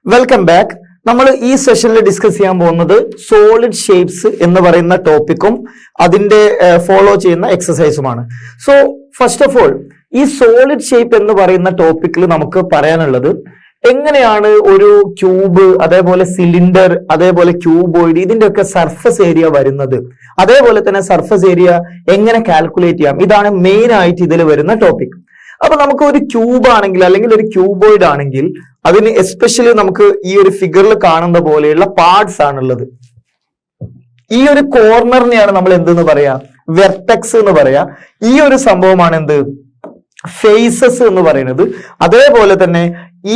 Welcome back. നമ്മൾ ഈ സെഷനിൽ ഡിസ്കസ് ചെയ്യാൻ പോകുന്നത് സോളിഡ് ഷേപ്സ് എന്ന് പറയുന്ന ടോപ്പിക്കും അതിന്റെ ഫോളോ ചെയ്യുന്ന എക്സസൈസുമാണ്. സോ ഫസ്റ്റ് ഓഫ് ഓൾ ഈ സോളിഡ് ഷേപ്പ് എന്ന് പറയുന്ന ടോപ്പിക്കിൽ നമുക്ക് പറയാനുള്ളത് എങ്ങനെയാണ് ഒരു ക്യൂബ്, അതേപോലെ സിലിണ്ടർ, അതേപോലെ ക്യൂബോയിഡ്, ഇതിന്റെയൊക്കെ സർഫസ് ഏരിയ വരുന്നത്, അതേപോലെ തന്നെ സർഫസ് ഏരിയ എങ്ങനെ കാൽക്കുലേറ്റ് ചെയ്യാം, ഇതാണ് മെയിൻ ആയിട്ട് ഇതിൽ വരുന്ന ടോപ്പിക്. അപ്പൊ നമുക്ക് ഒരു ക്യൂബ് ആണെങ്കിൽ അല്ലെങ്കിൽ ഒരു ക്യൂബോയിഡ് ആണെങ്കിൽ അതിന് എസ്പെഷ്യലി നമുക്ക് ഈ ഒരു ഫിഗറിൽ കാണുന്ന പോലെയുള്ള പാർട്സ് ആണുള്ളത്. ഈ ഒരു കോർണറിനെയാണ് നമ്മൾ എന്തെന്ന് പറയാ, വെർട്ടെക്സ് എന്ന് പറയാ. ഈ ഒരു സംഭവമാണ് എന്ത്, ഫേസസ് എന്ന് പറയുന്നത്. അതേപോലെ തന്നെ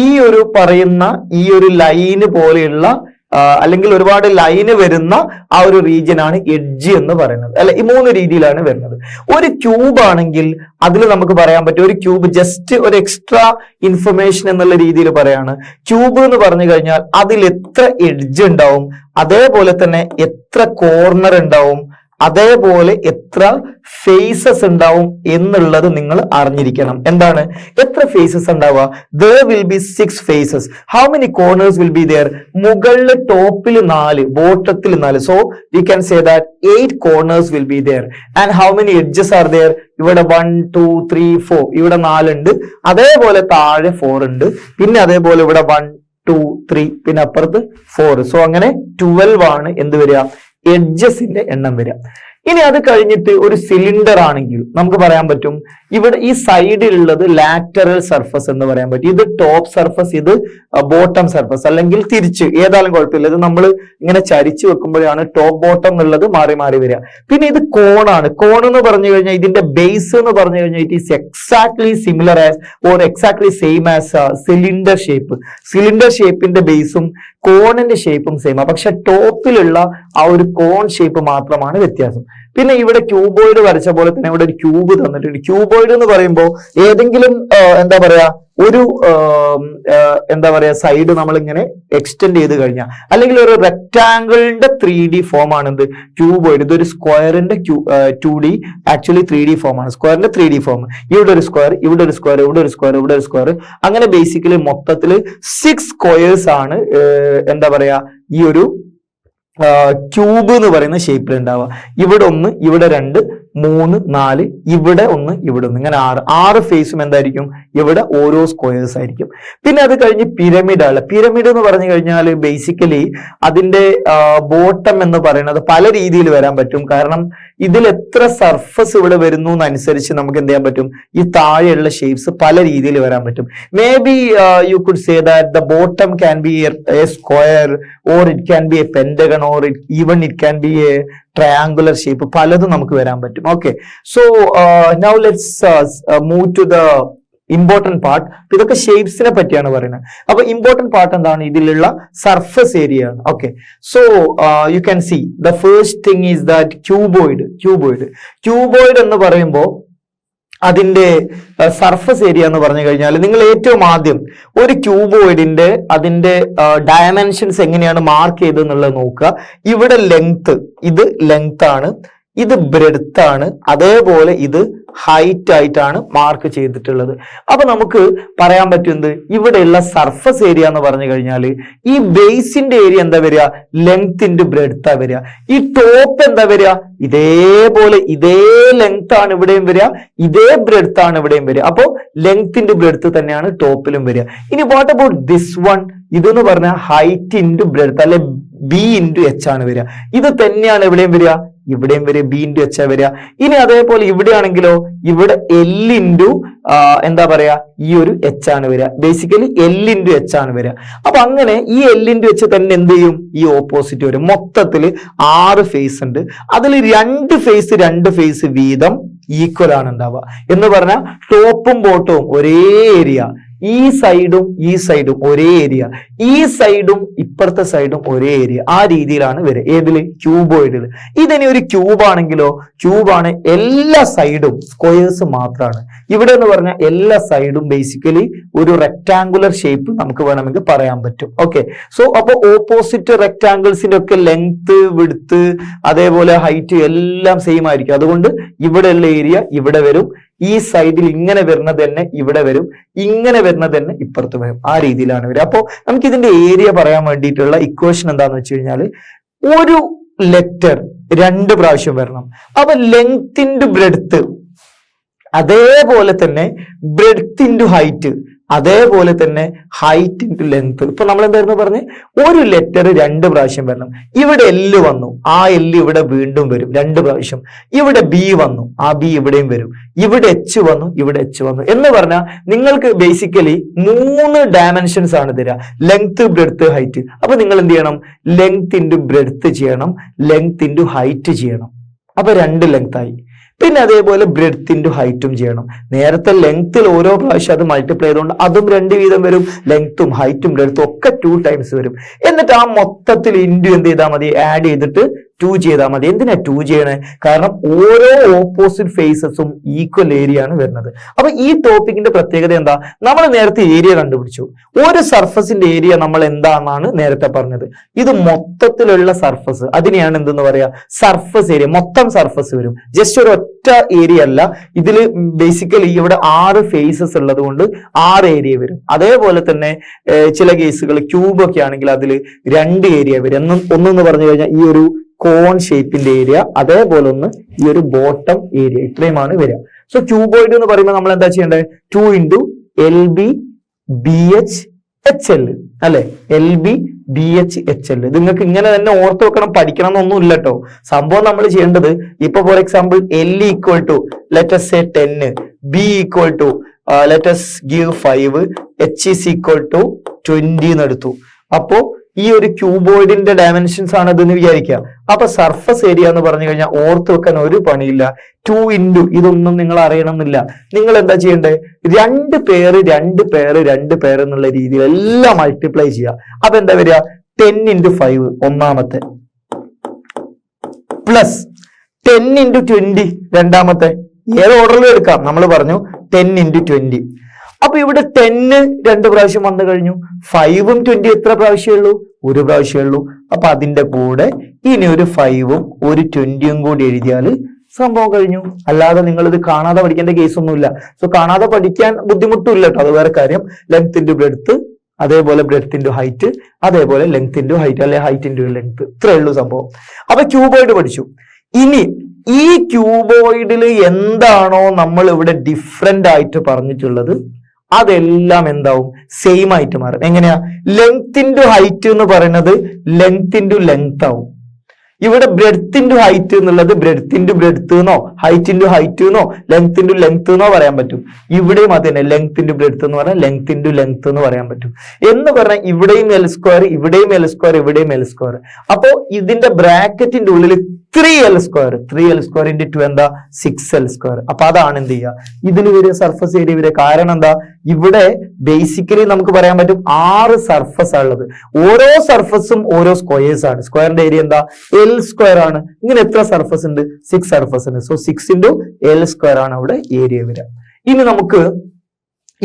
ഈ ഒരു പറയുന്ന ഈ ഒരു ലൈന് പോലെയുള്ള അല്ലെങ്കിൽ ഒരുപാട് ലൈന് വരുന്ന ആ ഒരു റീജിയൻ ആണ് എഡ്ജ് എന്ന് പറയുന്നത്. അല്ലെ, ഈ മൂന്ന് രീതിയിലാണ് വരുന്നത്. ഒരു ക്യൂബ് ആണെങ്കിൽ അതിൽ നമുക്ക് പറയാൻ പറ്റും, ഒരു ക്യൂബ് ജസ്റ്റ് ഒരു എക്സ്ട്രാ ഇൻഫർമേഷൻ എന്നുള്ള രീതിയിൽ പറയാണ്. ക്യൂബ് എന്ന് പറഞ്ഞു കഴിഞ്ഞാൽ അതിൽ എത്ര എഡ്ജ് ഉണ്ടാവും, അതേപോലെ തന്നെ എത്ര കോർണർ ഉണ്ടാവും, അതേപോലെ എത്ര ഫേസസ് ഉണ്ടാവും എന്നുള്ളത് നിങ്ങൾ അറിഞ്ഞിരിക്കണം. എന്താണ്, എത്ര ഫേസസ് ഉണ്ടാവുക? there will be 6 faces. how many corners will be there? മുകളിൽ ടോപ്പിൽ 4, ബോട്ടത്തിൽ 4. so we can say that 8 corners will be there. and how many edges are there? ഇവിടെ 1 2 3 4, ഇവിടെ 4 ഉണ്ട്, അതേപോലെ താഴെ 4 ഉണ്ട്, പിന്നെ അതേപോലെ ഇവിടെ 1 2 3, പിന്നെ അപ്പുറത്ത് 4. സോ അങ്ങനെ 12 ആണ് എന്ത് വരിക, എഡ്ജസിന്റെ എണ്ണം വരിക. ഇനി അത് കഴിഞ്ഞിട്ട് ഒരു സിലിണ്ടർ ആണെങ്കിൽ നമുക്ക് പറയാൻ പറ്റും, ഇവിടെ ഈ സൈഡിലുള്ളത് ലാറ്ററൽ സർഫസ് എന്ന് പറയാൻ പറ്റും. ഇത് ടോപ്പ് സർഫസ്, ഇത് ബോട്ടം സർഫസ്, അല്ലെങ്കിൽ തിരിച്ച് ഏതായാലും കുഴപ്പമില്ല. ഇത് നമ്മൾ ഇങ്ങനെ ചരിച്ചു വെക്കുമ്പോഴാണ് ടോപ്പ് ബോട്ടം എന്നുള്ളത് മാറി മാറി വരിക. പിന്നെ ഇത് കോണാണ്. കോൺ എന്ന് പറഞ്ഞു കഴിഞ്ഞാൽ ഇതിന്റെ ബേസ് എന്ന് പറഞ്ഞു കഴിഞ്ഞാൽ it is exactly similar as or exactly same as cylinder shape. Cylinder ഷേപ്പിന്റെ ബേസും കോണിന്റെ ഷേപ്പും സെയിം ആ, പക്ഷെ ടോപ്പിലുള്ള ആ ഒരു കോൺ ഷേപ്പ് മാത്രമാണ് വ്യത്യാസം. പിന്നെ ഇവിടെ ക്യൂബോയിഡ് വരച്ച പോലെ തന്നെ ഇവിടെ ഒരു ക്യൂബ് തന്നിട്ടുണ്ട്. ക്യൂബോയിഡ് എന്ന് പറയുമ്പോൾ ഏതെങ്കിലും എന്താ പറയാ ഒരു എന്താ പറയാ സൈഡ് നമ്മൾ ഇങ്ങനെ എക്സ്റ്റെൻഡ് ചെയ്ത് കഴിഞ്ഞാൽ, അല്ലെങ്കിൽ ഒരു റെക്ടാംഗിളിന്റെ 3D ഫോം ആണ് എന്ത്, ക്യൂബോയിഡ്. ഇതൊരു സ്ക്വയറിന്റെ 2D ആക്ച്വലി 3D ഫോം ആണ്. സ്ക്വയറിന്റെ 3D ഫോം. ഇവിടെ ഒരു സ്ക്വയർ, ഇവിടെ ഒരു സ്ക്വയർ, ഇവിടെ ഒരു സ്ക്വയർ, ഇവിടെ ഒരു സ്ക്വയർ, അങ്ങനെ ബേസിക്കലി മൊത്തത്തിൽ 6 സ്ക്വയേഴ്സ് ആണ് എന്താ പറയാ ഈ ഒരു ക്യൂബ് എന്ന് പറയുന്ന ഷേപ്പിൽ ഉണ്ടാവുക. ഇവിടെ 1, ഇവിടെ 2, 3, 4, ഇവിടെ 1, ഇവിടെ 1, ഇങ്ങനെ 6 ഫേസും എന്തായിരിക്കും, ഇവിടെ ഓരോ സ്ക്വയേഴ്സ് ആയിരിക്കും. പിന്നെ അത് കഴിഞ്ഞ് പിരമിഡ് ആണ്. പിരമിഡ് എന്ന് പറഞ്ഞു കഴിഞ്ഞാൽ ബേസിക്കലി അതിന്റെ ബോട്ടം എന്ന് പറയുന്നത് പല രീതിയിൽ വരാൻ പറ്റും. കാരണം ഇതിൽ എത്ര സർഫസ് ഇവിടെ വരുന്നു എന്നനുസരിച്ച് നമുക്ക് എന്ത് ചെയ്യാൻ പറ്റും, ഈ താഴെയുള്ള ഷേപ്സ് പല രീതിയിൽ വരാൻ പറ്റും. May be you could say that the bottom can be a square, or it can be a pentagon, or even it can be a triangular shape. പലതും നമുക്ക് വരാൻ പറ്റും. Okay, so now let's move to the important part. ഇതൊക്കെ ഷേപ്സിനെ പറ്റിയാണ് പറയുന്നത്. അപ്പൊ important part എന്താണ്, ഇതിലുള്ള സർഫസ് ഏരിയ ആണ്. Okay, so you can see the first thing is that cuboid എന്ന് പറയുമ്പോൾ അതിന്റെ സർഫസ് ഏരിയ എന്ന് പറഞ്ഞു കഴിഞ്ഞാൽ നിങ്ങൾ ഏറ്റവും ആദ്യം ഒരു ക്യൂബോയിഡിന്റെ അതിന്റെ ഡയമെൻഷൻസ് എങ്ങനെയാണ് മാർക്ക് ചെയ്തെന്നുള്ളത് നോക്കുക. ഇവിടെ ലെങ്ത്, ഇത് ലെങ്ത് ആണ്, ഇത് ബ്രെഡ്ത്ത് ആണ്, അതേപോലെ ഇത് ഹൈറ്റ് ആയിട്ടാണ് മാർക്ക് ചെയ്തിട്ടുള്ളത്. അപ്പൊ നമുക്ക് പറയാൻ പറ്റുന്നത് ഇവിടെയുള്ള സർഫസ് ഏരിയ എന്ന് പറഞ്ഞു കഴിഞ്ഞാൽ ഈ ബേസിന്റെ ഏരിയ എന്താ വരിക, ലെങ്ത് ഇൻറ്റു ബ്രെഡ്ത്താ വരിക. ഈ ടോപ്പ് എന്താ വരിക, ഇതേപോലെ ഇതേ ലെങ്ത് ആണ് ഇവിടെയും വരിക, ഇതേ ബ്രെഡ്ത്ത് ആണ് ഇവിടെയും വരിക. അപ്പോ ലെങ്ത് ഇൻറ്റു ബ്രെഡ്ത്ത് തന്നെയാണ് ടോപ്പിലും വരിക. ഇനി വാട്ട് അബൌട്ട് ദിസ് വൺ, ഇതെന്ന് പറഞ്ഞാൽ ഹൈറ്റ് ഇൻറ്റു ബ്രെഡ്ത്ത്, അല്ലെ ബി ഇൻറ്റു എച്ച് ആണ് വരിക. ഇത് തന്നെയാണ് എവിടെയും വരിക, ഇവിടെയും വരിക, ബി ഇൻറ്റു എച്ച് വരിക. ഇനി അതേപോലെ ഇവിടെ ആണെങ്കിലോ ഇവിടെ എൽ ഇൻറ്റു എന്താ പറയാ ഈ ഒരു എച്ച് ആണ് വരിക. ബേസിക്കലി എൽ ഇൻറ്റു എച്ച് ആണ് വരിക. അപ്പൊ അങ്ങനെ ഈ എൽ ഇൻറ്റു എച്ച് തന്നെ എന്ത് ചെയ്യും, ഈ ഓപ്പോസിറ്റ് വരും. മൊത്തത്തിൽ 6 ഫേസ് ഉണ്ട്. അതിൽ 2 ഫേസ് വീതം ഈക്വൽ ആണ് ഉണ്ടാവുക. എന്ന് പറഞ്ഞാൽ ടോപ്പും ബോട്ടവും ഒരേ ഏരിയ, ഈ സൈഡും ഒരേ ഏരിയ, ഈ സൈഡും ഇപ്പുറത്തെ സൈഡും ഒരേ ഏരിയ. ആ രീതിയിലാണ് വരിക. ഏതില്, ക്യൂബോയിഡിൽ. ഇതിനി ഒരു ക്യൂബ് ആണെങ്കിലോ, ക്യൂബാണ് എല്ലാ സൈഡും സ്ക്വയേഴ്സ് മാത്രമാണ്. ഇവിടെ എന്ന് പറഞ്ഞാൽ എല്ലാ സൈഡും ബേസിക്കലി ഒരു റെക്ടാങ്കുലർ ഷേപ്പ് നമുക്ക് വേണമെങ്കിൽ പറയാൻ പറ്റും. ഓക്കെ, സോ അപ്പൊ ഓപ്പോസിറ്റ് റെക്ടാങ്കിൾസിന്റെ ഒക്കെ ലെങ്ത്, വിഡ്ത്ത്, അതേപോലെ ഹൈറ്റ് എല്ലാം സെയിം ആയിരിക്കും. അതുകൊണ്ട് ഇവിടെയുള്ള ഏരിയ ഇവിടെ വരും, ഈ സൈഡിൽ ഇങ്ങനെ വരുന്നത് തന്നെ ഇവിടെ വരും, ഇങ്ങനെ വരുന്നത് തന്നെ ഇപ്പുറത്ത് വരും. ആ രീതിയിലാണ് വരിക. അപ്പോൾ നമുക്ക് ഇതിന്റെ ഏരിയ പറയാൻ വേണ്ടിയിട്ടുള്ള ഇക്വേഷൻ എന്താന്ന് വെച്ച് കഴിഞ്ഞാൽ ഒരു ലെറ്റർ 2 പ്രാവശ്യം വരണം. അപ്പൊ ലെങ്ത് ഇൻറ്റു ബ്രെഡ്ത്ത്, അതേപോലെ തന്നെ ബ്രെഡ്ത്ത് ഇൻറ്റു ഹൈറ്റ്, അതേപോലെ തന്നെ ഹൈറ്റ് ഇൻറ്റു ലെങ്ത്. ഇപ്പൊ നമ്മൾ എന്തായിരുന്നു പറഞ്ഞ് ഒരു ലെറ്റർ 2 പ്രാവശ്യം വരണം. ഇവിടെ എല്ല് വന്നു, ആ എല്ല് ഇവിടെ വീണ്ടും വരും 2 പ്രാവശ്യം. ഇവിടെ ബി വന്നു, ആ ബി ഇവിടെയും വരും. ഇവിടെ എച്ച് വന്നു, ഇവിടെ എച്ച് വന്നു എന്ന് പറഞ്ഞാൽ നിങ്ങൾക്ക് ബേസിക്കലി 3 ഡയമെൻഷൻസ് ആണ് തരിക, ലെങ്ത്, ബ്രെഡ്ത്ത്, ഹൈറ്റ്. അപ്പൊ നിങ്ങൾ എന്ത് ചെയ്യണം? ലെങ്ത് ഇൻറ്റു ബ്രെഡ്ത്ത് ചെയ്യണം, ലെങ്ത് ഇൻറ്റു ഹൈറ്റ് ചെയ്യണം. അപ്പൊ 2 ലെങ്ത് ആയി. പിന്നെ അതേപോലെ ബ്രെഡ്ത്ത് ഇൻറ്റു ഹൈറ്റും ചെയ്യണം. നേരത്തെ ലെങ്ത്തിൽ ഓരോ പ്രാവശ്യം അത് മൾട്ടിപ്ലൈ ചെയ്തുകൊണ്ട് അതും 2 വീതം വരും. ലെങ്ത്തും ഹൈറ്റും ബ്രെഡ്ത്തും ഒക്കെ 2 ടൈംസ് വരും. എന്നിട്ട് ആ മൊത്തത്തിൽ ഇൻറ്റു എന്ത് ചെയ്താൽ മതി? ആഡ് ചെയ്തിട്ട് 2 ചെയ്താൽ മതി. എന്തിനാ 2 ചെയ്യണേ? കാരണം ഓരോ ഓപ്പോസിറ്റ് ഫേസസും ഈക്വൽ ഏരിയ ആണ് വരുന്നത്. അപ്പൊ ഈ ടോപ്പിക്കിന്റെ പ്രത്യേകത എന്താ? നമ്മൾ നേരത്തെ ഏരിയ കണ്ടുപിടിച്ചു. ഒരു സർഫസിന്റെ ഏരിയ നമ്മൾ എന്താണെന്നാണ് നേരത്തെ പറഞ്ഞത്. ഇത് മൊത്തത്തിലുള്ള സർഫസ്, അതിനെയാണ് എന്തെന്ന് പറയാ? Surface area. മൊത്തം സർഫസ് വരും, ജസ്റ്റ് ഒരു ഒറ്റ ഏരിയ അല്ല. ഇതിൽ ബേസിക്കലി ഇവിടെ 6 ഫേസസ് ഉള്ളത് കൊണ്ട് 6 ഏരിയ വരും. അതേപോലെ തന്നെ ചില കേസുകൾ ക്യൂബ് ഒക്കെ ആണെങ്കിൽ അതിൽ 2 ഏരിയ വരും. ഒന്നെന്ന് പറഞ്ഞു കഴിഞ്ഞാൽ ഈ ഒരു കോൺ ഷേപ്പിന്റെ ഏരിയ, അതേപോലെ ഒന്ന് ഈ ഒരു ബോട്ടം ഏരിയ, ഇത്രയുമാണ് വരിക. സോ ക്യൂബോയിഡ് എന്ന് പറയുമ്പോൾ നമ്മൾ എന്താ ചെയ്യേണ്ടത്? 2 ഇൻറ്റു LB BH HL അല്ലെ? LB BH HL. നിങ്ങൾക്ക് ഇങ്ങനെ തന്നെ ഓർത്ത് വെക്കണം, പഠിക്കണം എന്നൊന്നും ഇല്ല കേട്ടോ. സംഭവം നമ്മൾ ചെയ്യേണ്ടത്, ഇപ്പൊ for example L equal to let's say 10, B equal to let's give 5, H is equal to 20 എന്ന് എടുത്തു. അപ്പോ ഈ ഒരു ക്യൂബോയിഡിന്റെ ഡയമെൻഷൻസ് ആണ് ഇതെന്ന് വിചാരിക്കുക. അപ്പൊ സർഫസ് ഏരിയ എന്ന് പറഞ്ഞു കഴിഞ്ഞാൽ ഓർത്ത് വെക്കാൻ ഒരു പണിയില്ല. 2 ഇൻറ്റു ഇതൊന്നും നിങ്ങൾ അറിയണമെന്നില്ല. നിങ്ങൾ എന്താ ചെയ്യേണ്ടത്? 2 പേര് 2 പേര് 2 പേര് എന്നുള്ള രീതിയിൽ എല്ലാം മൾട്ടിപ്ലൈ ചെയ്യുക. അപ്പൊ എന്താ വരിക? 10 ഇൻറ്റു 5 ഒന്നാമത്തെ, പ്ലസ് 10 ഇൻറ്റു 20 രണ്ടാമത്തെ. ഏത് ഓർഡറിലും എടുക്കാം. നമ്മൾ പറഞ്ഞു 10 ഇൻറ്റു 20. അപ്പൊ ഇവിടെ 10 2 പ്രാവശ്യം വന്നു കഴിഞ്ഞു. 5ഉം 20 എത്ര പ്രാവശ്യമേ ഉള്ളൂ? 1 പ്രാവശ്യമേ ഉള്ളൂ. അപ്പൊ അതിന്റെ കൂടെ ഇനി ഒരു 5ഉം ഒരു 20ഉം കൂടി എഴുതിയാൽ സംഭവം കഴിഞ്ഞു. അല്ലാതെ നിങ്ങൾ ഇത് കാണാതെ പഠിക്കേണ്ട കേസൊന്നുമില്ല. സോ കാണാതെ പഠിക്കാൻ ബുദ്ധിമുട്ടില്ല കേട്ടോ, അത് വേറെ കാര്യം. ലെങ്ത് ഇൻറ്റു ബ്രെഡ്ത്ത്, അതേപോലെ ബ്രെഡ്ത്ത് ഇൻറ്റു ഹൈറ്റ്, അതേപോലെ ലെങ്ത് ഇൻറ്റു ഹൈറ്റ്, അല്ലെ ഹൈറ്റ് ഇൻറ്റു ലെങ്ത്. ഇത്രയേ ഉള്ളൂ സംഭവം. അപ്പൊ ക്യൂബോയിഡ് പഠിച്ചു. ഇനി ഈ ക്യൂബോയിഡിൽ എന്താണോ നമ്മൾ ഇവിടെ ഡിഫറെന്റ് ആയിട്ട് പറഞ്ഞിട്ടുള്ളത് അതെല്ലാം എന്താവും? സെയിം ആയിട്ട് മാറും. എങ്ങനെയാ? ലെങ്ത് ഇൻറ്റു ഹൈറ്റ് എന്ന് പറയുന്നത് ലെങ്ത് ഇൻറ്റു ലെങ്ത് ആവും. ഇവിടെ ബ്രെഡ്ത്ത് ഇൻറ്റു ഹൈറ്റ് എന്നുള്ളത് ബ്രെഡ്ത്ത് ഇൻറ്റു ബ്രെഡ്ത്ത് എന്നോ ഹൈറ്റ് ഇൻറ്റു ഹൈറ്റ് എന്നോ ലെങ്ത് ഇൻറ്റു ലെങ്ത് എന്നോ പറയാൻ പറ്റും. ഇവിടെയും അത് തന്നെ, ലെങ്ത് ഇൻറ്റു ബ്രെഡ്ത്ത് എന്ന് പറഞ്ഞാൽ ലെങ്ത് ഇൻറ്റു ലെങ്ത് എന്ന് പറയാൻ പറ്റും. എന്ന് പറഞ്ഞാൽ ഇവിടെയും L സ്ക്വയർ, ഇവിടെയും L സ്ക്വയർ, ഇവിടെയും L സ്ക്വയർ. അപ്പോ ഇതിന്റെ ബ്രാക്കറ്റിന്റെ ഉള്ളിൽ 3L square, 3L square into 2 എന്താ? 6L square. അപ്പൊ അതാണ് എന്ത് ചെയ്യുക? ഇതിൽ വരിക സർഫസ് ഏരിയ വരിക. കാരണം എന്താ? ഇവിടെ ബേസിക്കലി നമുക്ക് പറയാൻ പറ്റും 6 സർഫസ് ഉള്ളത്. ഓരോ സർഫസും ഓരോ സ്ക്വയേഴ്സ് ആണ്. സ്ക്വയറിന്റെ ഏരിയ എന്താ? L സ്ക്വയർ ആണ്. ഇങ്ങനെ എത്ര സർഫസ് ഉണ്ട്? 6 സർഫസ് ഉണ്ട്. സോ 6 ഇൻറ്റു L സ്ക്വയർ ആണ് അവിടെ ഏരിയ വരിക. ഇനി നമുക്ക്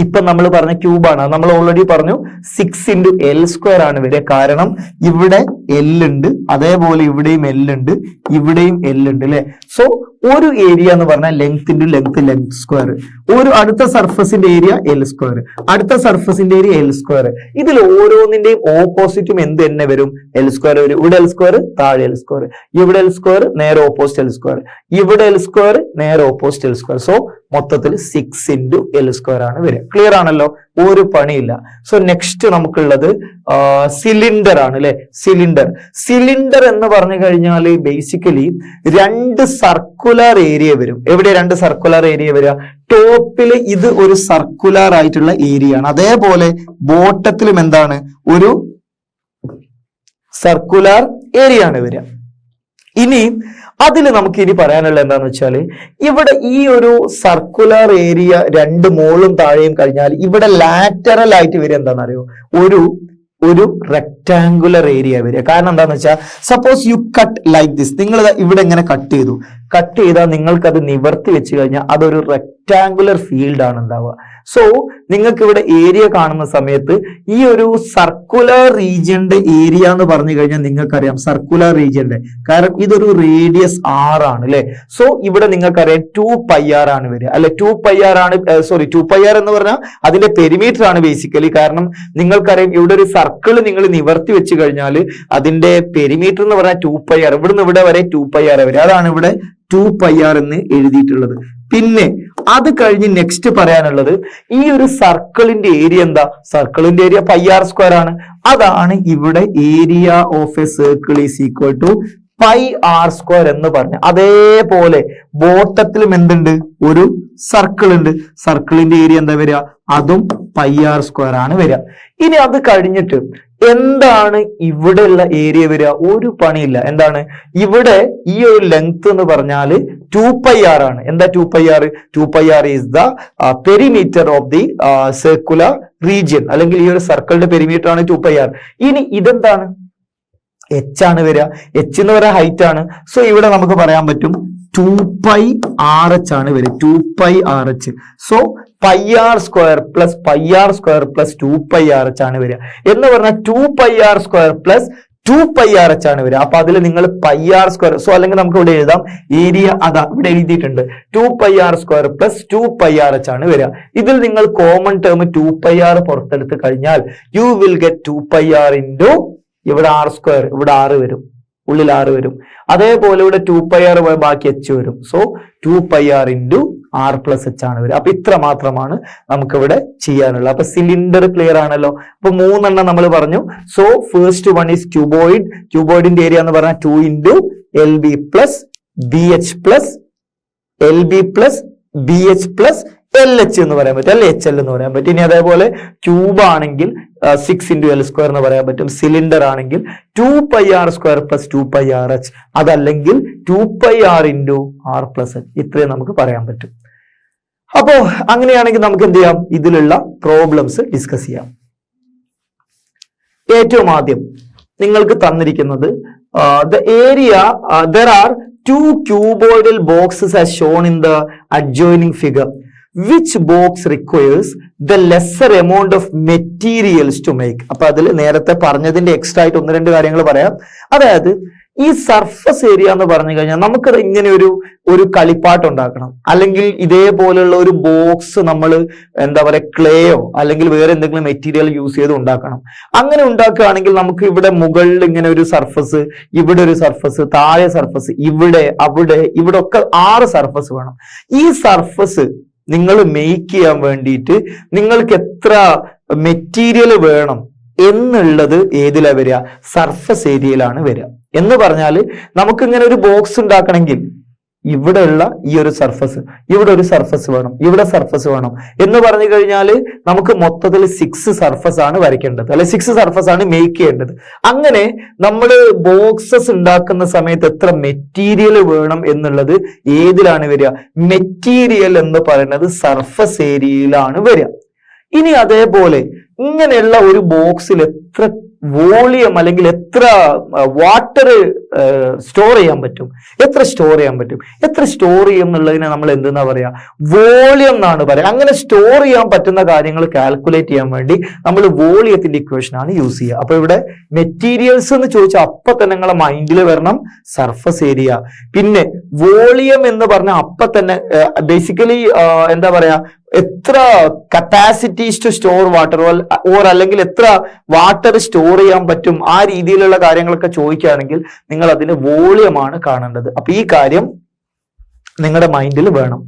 ഇപ്പൊ നമ്മൾ പറഞ്ഞ ക്യൂബാണ്, നമ്മൾ ഓൾറെഡി പറഞ്ഞു 6 ഇൻറ്റു L സ്ക്വയർ ആണ് വരിക. കാരണം ഇവിടെ L ഉണ്ട്, അതേപോലെ ഇവിടെയും L ഉണ്ട്, ഇവിടെയും L ഉണ്ട് അല്ലെ? സോ ഒരു ഏരിയ എന്ന് പറഞ്ഞാൽ length into length, length square. ഒരു അടുത്ത സർഫസിന്റെ ഏരിയ L സ്ക്വയർ, അടുത്ത സർഫസിന്റെ ഏരിയ L സ്ക്വയർ. ഇതിൽ ഓരോന്നിന്റെയും ഓപ്പോസിറ്റും എന്ത് തന്നെ വരും? L സ്ക്വയർ വരും. ഇവിടെ L സ്ക്വയർ, താഴെ L സ്ക്വയർ. ഇവിടെ L സ്ക്വയർ, നേരെ ഓപ്പോസിറ്റ് L സ്ക്വയർ. ഇവിടെ L സ്ക്വയർ, നേരെ ഓപ്പോസിറ്റ് L സ്ക്വയർ. സോ മൊത്തത്തിൽ 6 ഇൻറ്റു L സ്ക്വയർ ആണ് വരിക. ക്ലിയർ ആണല്ലോ? ഒരു പണിയില്ല. സോ നെക്സ്റ്റ് നമുക്കുള്ളത് സിലിണ്ടർ ആണ് അല്ലെ? സിലിണ്ടർ എന്ന് പറഞ്ഞു കഴിഞ്ഞാൽ ബേസിക്കലി 2 സർക്കുലർ ഏരിയ വരും. എവിടെ 2 സർക്കുലർ ഏരിയ വരിക? ടോപ്പിൽ ഇത് ഒരു സർക്കുലർ ആയിട്ടുള്ള ഏരിയ ആണ്, അതേപോലെ ബോട്ടത്തിലും എന്താണ്? ഒരു സർക്കുലർ ഏരിയ ആണ് വരിക. ഇനി അതിൽ നമുക്ക് ഇനി പറയാനുള്ള എന്താന്ന് വെച്ചാല്, ഇവിടെ ഈ ഒരു സർക്കുലർ ഏരിയ 2 മോളും താഴെയും കഴിഞ്ഞാൽ ഇവിടെ ലാറ്ററൽ ആയിട്ട് വരിക എന്താണെന്നറിയോ? ഒരു റെക്ടാങ്കുലർ ഏരിയ വരിക. കാരണം എന്താന്ന് വെച്ചാൽ suppose you cut like this, നിങ്ങൾ ഇവിടെ ഇങ്ങനെ കട്ട് ചെയ്തു, കട്ട് ചെയ്താൽ നിങ്ങൾക്ക് അത് നിവർത്തി വെച്ച് കഴിഞ്ഞാൽ അതൊരു റെക്ടാങ്കുലർ ഫീൽഡ് ആണ് ഉണ്ടാവുക. സോ നിങ്ങൾക്ക് ഇവിടെ ഏരിയ കാണുന്ന സമയത്ത് ഈ ഒരു സർക്കുലർ റീജിയന്റെ ഏരിയ എന്ന് പറഞ്ഞു കഴിഞ്ഞാൽ നിങ്ങൾക്കറിയാം സർക്കുലർ റീജിയന്റെ, കാരണം ഇതൊരു റേഡിയസ് r ആണ് അല്ലെ. സോ ഇവിടെ നിങ്ങൾക്കറിയാം 2πr ആണ് വരിക അല്ലെ. 2πr ആണ്, സോറി 2πr എന്ന് പറഞ്ഞാൽ അതിന്റെ പെരിമീറ്റർ ആണ് ബേസിക്കലി. കാരണം നിങ്ങൾക്കറിയാം ഇവിടെ ഒരു സർക്കിൾ നിങ്ങൾ നിവർത്തി വെച്ച് കഴിഞ്ഞാൽ അതിന്റെ പെരിമീറ്റർ എന്ന് പറഞ്ഞാൽ 2πr, ഇവിടുന്ന് ഇവിടെ വരെ 2πr വരെ, അതാണ് ഇവിടെ 2πr എന്ന് എഴുതിയിട്ടുള്ളത്. പിന്നെ അത് കഴിഞ്ഞ് നെക്സ്റ്റ് പറയാനുള്ളത് ഈ ഒരു സർക്കിളിന്റെ ഏരിയ എന്താ? സർക്കിളിന്റെ ഏരിയ πr² ആണ്. അതാണ് ഇവിടെ area of a circle is equal to πr² എന്ന് പറഞ്ഞ അതേപോലെ ബോട്ടത്തിലും എന്തുണ്ട്? ഒരു സർക്കിൾ ഉണ്ട്. സർക്കിളിന്റെ ഏരിയ എന്താ വരിക? അതും πr² ആണ് വരിക. ഇനി അത് കഴിഞ്ഞിട്ട് എന്താണ് ഇവിടെയുള്ള ഏരിയ വരിക? ഒരു പണിയില്ല. എന്താണ് ഇവിടെ ഈ ഒരു ലെങ്ത് എന്ന് പറഞ്ഞാൽ 2πr ആണ്. എന്താ 2πr? 2πr is the perimeter of the circular region, അല്ലെങ്കിൽ ഈ ഒരു സർക്കിളിന്റെ പെരിമീറ്റർ ആണ് 2πr. ഇനി ഇതെന്താണ്? h ആണ് വരിക. h എന്ന് പറയുന്ന ഹൈറ്റ് ആണ്. സോ ഇവിടെ നമുക്ക് പറയാൻ പറ്റും 2πrh ആണ് വരിക. 2πrh. So πr² plus πr² plus 2πrh ആണ് വരിക. എന്ന് പറഞ്ഞാൽ 2πr² പ്ലസ് 2πrh ആണ് വരിക. അപ്പൊ അതിൽ നിങ്ങൾ πr², സോ അല്ലെങ്കിൽ നമുക്ക് ഇവിടെ എഴുതാം ഏരിയ, അതാ ഇവിടെ എഴുതിയിട്ടുണ്ട് 2πr² പ്ലസ് 2πrh ആണ് വരിക. ഇതിൽ നിങ്ങൾ കോമൺ ടേം 2πr പുറത്തെടുത്ത് കഴിഞ്ഞാൽ U will get 2πr into ഇവിടെ r², ഇവിടെ r വരും, ഉള്ളിൽ r വരും. അതേപോലെ ഇവിടെ 2πr ബാക്കി h വരും. So 2πr into r plus h ആണ് വരിക. അപ്പൊ ഇത്ര മാത്രമാണ് നമുക്കിവിടെ ചെയ്യാനുള്ളത്. അപ്പൊ സിലിണ്ടർ ക്ലിയർ ആണല്ലോ. അപ്പൊ 3 നമ്മൾ പറഞ്ഞു. So first one is cuboid. ക്യൂബോയിഡിന്റെ ഏരിയ എന്ന് പറഞ്ഞാൽ 2 into LB plus BH plus LB plus BH plus LH എന്ന് പറയാൻ പറ്റും, അല്ലെ HL എന്ന് പറയാൻ പറ്റും. ഇനി അതേപോലെ ക്യൂബ് ആണെങ്കിൽ 6 ഇൻറ്റു L² എന്ന് പറയാൻ പറ്റും. സിലിണ്ടർ ആണെങ്കിൽ 2πr² പ്ലസ് 2πrh, അതല്ലെങ്കിൽ 2πr into r plus h. ഇത്രയും നമുക്ക് പറയാൻ പറ്റും. അപ്പോ അങ്ങനെയാണെങ്കിൽ നമുക്ക് എന്ത് ചെയ്യാം? ഇതിലുള്ള പ്രോബ്ലംസ് ഡിസ്കസ് ചെയ്യാം. ഏറ്റവും ആദ്യം നിങ്ങൾക്ക് തന്നിരിക്കുന്നത് the area there are 2 cuboidal boxes as shown in the adjoining figure. Which box requires the lesser amount of materials to make? അപ്പൊ അതിൽ നേരത്തെ പറഞ്ഞതിന്റെ എക്സ്ട്രാ ആയിട്ട് 1-2 കാര്യങ്ങൾ പറയാം. അതായത് ഈ സർഫസ് ഏരിയ എന്ന് പറഞ്ഞു കഴിഞ്ഞാൽ നമുക്ക് ഇങ്ങനെ ഒരു കളിപ്പാട്ട് ഉണ്ടാക്കണം, അല്ലെങ്കിൽ ഇതേപോലെയുള്ള ഒരു ബോക്സ് നമ്മൾ എന്താ പറയുക ക്ലേയോ അല്ലെങ്കിൽ വേറെ എന്തെങ്കിലും മെറ്റീരിയൽ യൂസ് ചെയ്ത് ഉണ്ടാക്കണം. അങ്ങനെ ഉണ്ടാക്കുകയാണെങ്കിൽ നമുക്ക് ഇവിടെ മുകളിൽ ഇങ്ങനെ ഒരു സർഫസ്, ഇവിടെ ഒരു സർഫസ്, താഴെ സർഫസ്, ഇവിടെ അവിടെ ഇവിടെ ഒക്കെ 6 സർഫസ് വേണം. ഈ സർഫസ് നിങ്ങൾ മേക്ക് ചെയ്യാൻ വേണ്ടിയിട്ട് നിങ്ങൾക്ക് എത്ര മെറ്റീരിയൽ വേണം എന്നുള്ളത് ഏതിലാ വരിക? സർഫസ് ഏരിയയിലാണ് വരിക. എന്ന് പറഞ്ഞാൽ നമുക്ക് ഇങ്ങനെ ഒരു ബോക്സ് ഉണ്ടാക്കണമെങ്കിൽ ഇവിടെയുള്ള ഈ ഒരു സർഫസ്, ഇവിടെ ഒരു സർഫസ് വേണം, ഇവിടെ സർഫസ് വേണം എന്ന് പറഞ്ഞു കഴിഞ്ഞാൽ നമുക്ക് മൊത്തത്തിൽ 6 സർഫസ് ആണ് വരയ്ക്കേണ്ടത്, അല്ലെ 6 സർഫസ് ആണ് മേക്ക് ചെയ്യേണ്ടത്. അങ്ങനെ നമ്മൾ ബോക്സസ് ഉണ്ടാക്കുന്ന സമയത്ത് എത്ര മെറ്റീരിയൽ വേണം എന്നുള്ളത് ഏതിലാണ് വരിക? മെറ്റീരിയൽ എന്ന് പറയുന്നത് സർഫസ് ഏരിയയിലാണ് വരിക. ഇനി അതേപോലെ ഇങ്ങനെയുള്ള ഒരു ബോക്സിൽ എത്ര വോളിയം അല്ലെങ്കിൽ എത്ര വാട്ടർ സ്റ്റോർ ചെയ്യാൻ പറ്റും, എത്ര സ്റ്റോർ ചെയ്യാൻ പറ്റും, എത്ര സ്റ്റോർ ചെയ്യും എന്നുള്ളതിനെ നമ്മൾ എന്തെന്നാ പറയാ? വോളിയം എന്നാണ് പറയാ. അങ്ങനെ സ്റ്റോർ ചെയ്യാൻ പറ്റുന്ന കാര്യങ്ങൾ കാൽക്കുലേറ്റ് ചെയ്യാൻ വേണ്ടി നമ്മൾ വോളിയത്തിന്റെ ഇക്വേഷൻ ആണ് യൂസ് ചെയ്യുക. അപ്പൊ ഇവിടെ മെറ്റീരിയൽസ് എന്ന് ചോദിച്ചാൽ അപ്പൊ തന്നെ നിങ്ങളെ മൈൻഡിൽ വരണം സർഫസ് ഏരിയ. പിന്നെ വോളിയം എന്ന് പറഞ്ഞാൽ അപ്പൊ തന്നെ ബേസിക്കലി എന്താ പറയാ, എത്ര capacities to store water or അല്ലെങ്കിൽ എത്ര വാട്ടർ സ്റ്റോർ ചെയ്യാൻ പറ്റും, ആ രീതിയിലുള്ള കാര്യങ്ങളൊക്കെ ചോദിക്കുകയാണെങ്കിൽ നിങ്ങൾ അതിന് വോളിയമാണ് കാണേണ്ടത്. അപ്പൊ ഈ കാര്യം നിങ്ങളുടെ മൈൻഡിൽ വേണം.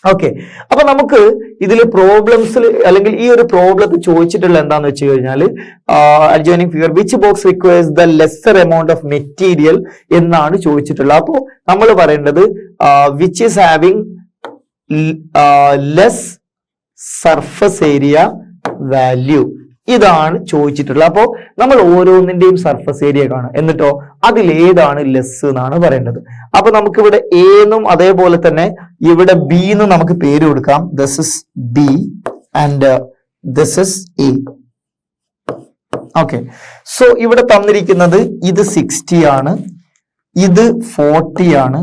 ഓക്കെ, അപ്പൊ നമുക്ക് ഇതിൽ പ്രോബ്ലംസിൽ അല്ലെങ്കിൽ ഈ ഒരു പ്രോബ്ലത്തിൽ ചോദിച്ചിട്ടുള്ള എന്താന്ന് വെച്ച് കഴിഞ്ഞാൽ adjoining figure which box requires the lesser amount of material എന്നാണ് ചോദിച്ചിട്ടുള്ളത്. അപ്പോൾ നമ്മൾ പറയേണ്ടത് which is having less surface area value, ഇതാണ് ചോദിച്ചിട്ടുള്ളത്. അപ്പോൾ നമ്മൾ ഓരോന്നിന്റെയും സർഫസ് ഏരിയ കാണും, എന്നിട്ടോ അതിലേതാണ് ലെസ് എന്നാണ് പറയേണ്ടത്. അപ്പൊ നമുക്ക് ഇവിടെ എ എന്നും അതേപോലെ തന്നെ ഇവിടെ ബി എന്നും നമുക്ക് പേര് കൊടുക്കാം. This is B and this is A. Okay, so ഇവിടെ തന്നിരിക്കുന്നത് ഇത് 60 ആണ്, ഇത് 40 ആണ്,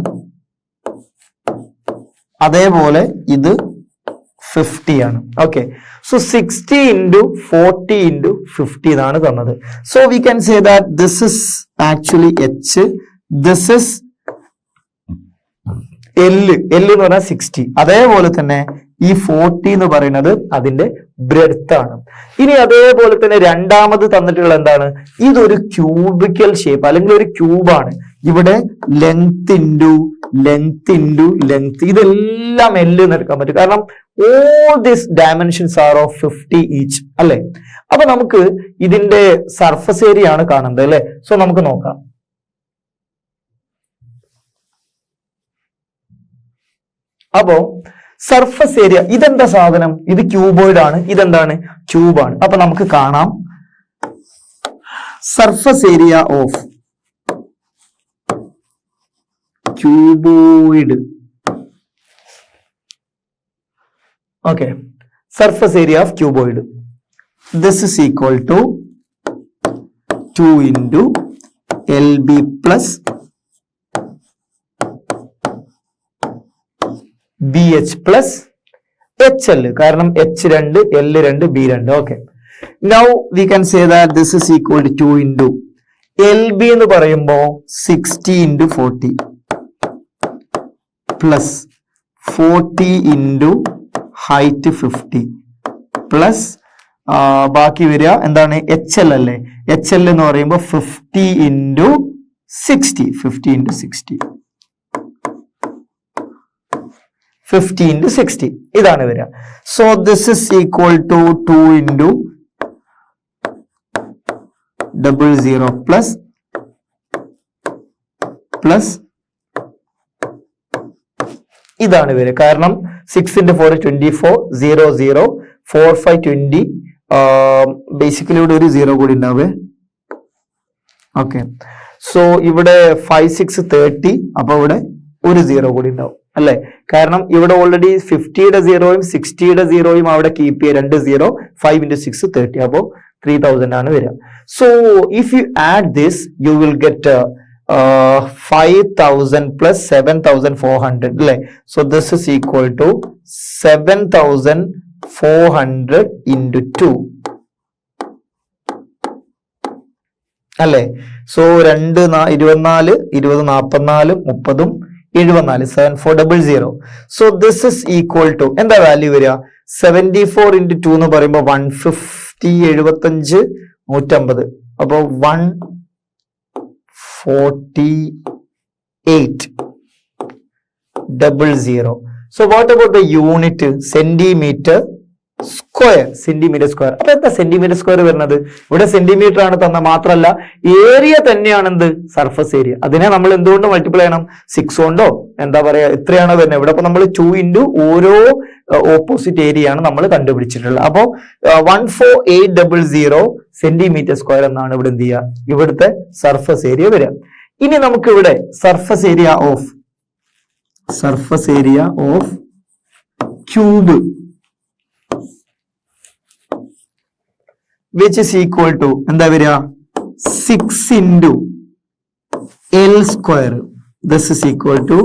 അതേപോലെ ഇത് 50 ആണ്. ഓക്കെ, സോ 60 into 40 into 50 എന്നാണ് തന്നത്. So we can say that this is actually H, this is L എന്ന് പറഞ്ഞാൽ 60. അതേപോലെ തന്നെ ഈ 40 എന്ന് പറയുന്നത് അതിന്റെ ബ്രെഡ്ത്ത് ആണ്. ഇനി അതേപോലെ തന്നെ രണ്ടാമത് തന്നിട്ടുള്ള എന്താണ്, ഇതൊരു ക്യൂബിക്കൽ ഷേപ്പ് അല്ലെങ്കിൽ ഒരു ക്യൂബാണ്. ഇവിടെ ലെങ്ത് ഇൻറ്റു ലെങ്ത് ഇതെല്ലാം എൽ എന്ന് എടുക്കാൻ പറ്റും, കാരണം all these dimensions are of 50 each അല്ലെ. അപ്പൊ നമുക്ക് ഇതിന്റെ സർഫസ് ഏരിയ ആണ് കാണുന്നത് അല്ലെ. സോ നമുക്ക് നോക്കാം. അപ്പോ സർഫസ് ഏരിയ, ഇതെന്താ സാധനം, ഇത് ക്യൂബോയിഡ് ആണ്, ഇതെന്താണ്, ക്യൂബാണ്. അപ്പൊ നമുക്ക് കാണാം surface area of cuboid. Okay, surface area of cuboid, this is equal to 2 into LB plus BH plus HL, കാരണം H2 L2 B2. Okay, now we can say that this is equal to 2 into LB എന്ന് പറയുമ്പോൾ 60 into 40 plus 40 into height 50 plus ബാക്കി വരിക എന്താണ്, HL അല്ലേ. HL എന്ന് പറയുമ്പോൾ 50 into 60 50 into 60 ഇതാണ് വരിക. So this is equal to 2 into 00 plus ഇതാണ് വരിക, കാരണം 6 into 4 24 0 0 4 5 20 ബേസിക്കലി ഇവിടെ ഒരു 0 കൂടി ഉണ്ടാവേ. ഓക്കെ, സോ ഇവിടെ 5 6 30, അപ്പൊ ഇവിടെ ഒരു 0 കൂടി ഉണ്ടാവും അല്ലെ, കാരണം ഇവിടെ ഓൾറെഡി 50യുടെ 0യും 60യുടെ 0യും അവിടെ കീപ്പ് ചെയ്യുക, 2 0 5 into 6 30, അപ്പോ 3000 ആണ് വരിക. So if you add this you will get 5000 plus 7400 അല്ലെ. So this is equal to 7400 into 2 അല്ലെ. So 2 24 20 44 30 74 7400. So this is equal to എന്താ വാല്യൂ വരിക, 74 into 2 എന്ന് പറയുമ്പോൾ 150 75 150, അപ്പോ 14800. So what about the unit, centimeter square? അപ്പൊ എന്താ സെന്റിമീറ്റർ സ്ക്വയർ വരുന്നത്, ഇവിടെ സെന്റിമീറ്റർ ആണ് തന്ന, മാത്രമല്ല ഏരിയ തന്നെയാണ് എന്ത്, സർഫസ് ഏരിയ. അതിനെ നമ്മൾ എന്തുകൊണ്ട് മൾട്ടിപ്ലൈ ചെയ്യണം, 6 കൊണ്ടോ എന്താ പറയാ, ഇത്രയാണ് വരുന്നത്. ഇവിടെ അപ്പൊ നമ്മൾ 2 into ഓരോ ഓപ്പോസിറ്റ് ഏരിയ ആണ് നമ്മൾ കണ്ടുപിടിച്ചിട്ടുള്ളത്. അപ്പോ 14800 സെന്റിമീറ്റർ സ്ക്വയർ എന്നാണ് ഇവിടെ എന്ത് ചെയ്യുക, ഇവിടുത്തെ സർഫസ് ഏരിയ വരിക. ഇനി നമുക്ക് ഇവിടെ surface area of cube which is equal to എന്താ വരിക, 6 into L square. This is equal to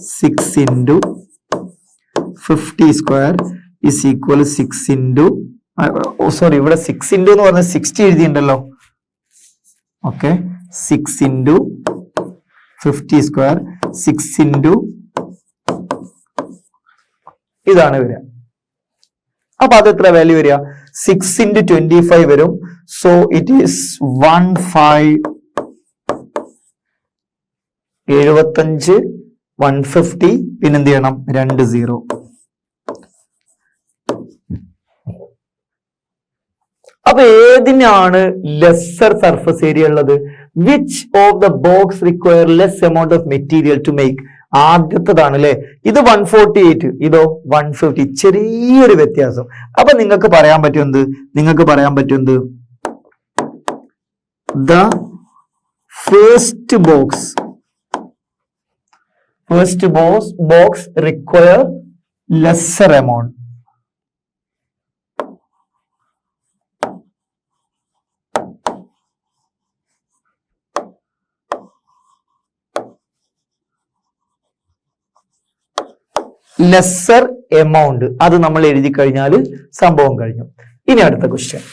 6 into 50 square is equal to 6 into sorry, ഇവിടെ 6 into എന്ന് പറഞ്ഞാൽ 60 എഴുതിയിട്ടുണ്ടല്ലോ. ഓക്കെ, 6 into 50 square 6 into ഇതാണ് വരിക. അപ്പൊ അത് എത്ര വാല്യൂ വരിക, 6 into 25 വരും. സോ ഇറ്റ് ഈസ് 1575 150, പിന്നെന്ത് ചെയ്യണം, 2 0. അപ്പൊ ഏതിനാണ് ലെസ്സർ സർഫസ് ഏരിയ ഉള്ളത്, which of the box require less amount of material to make, ആദ്യത്തതാണ് അല്ലെ. ഇത് 148, ഇതോ 150, ചെറിയൊരു വ്യത്യാസം. അപ്പൊ നിങ്ങൾക്ക് പറയാൻ പറ്റും the first box require lesser amount. Lesser amount. അത് നമ്മൾ എഴുതി കഴിഞ്ഞാൽ സംഭവം കഴിഞ്ഞു. ഇനി അടുത്ത ക്വസ്റ്റ്യൻ.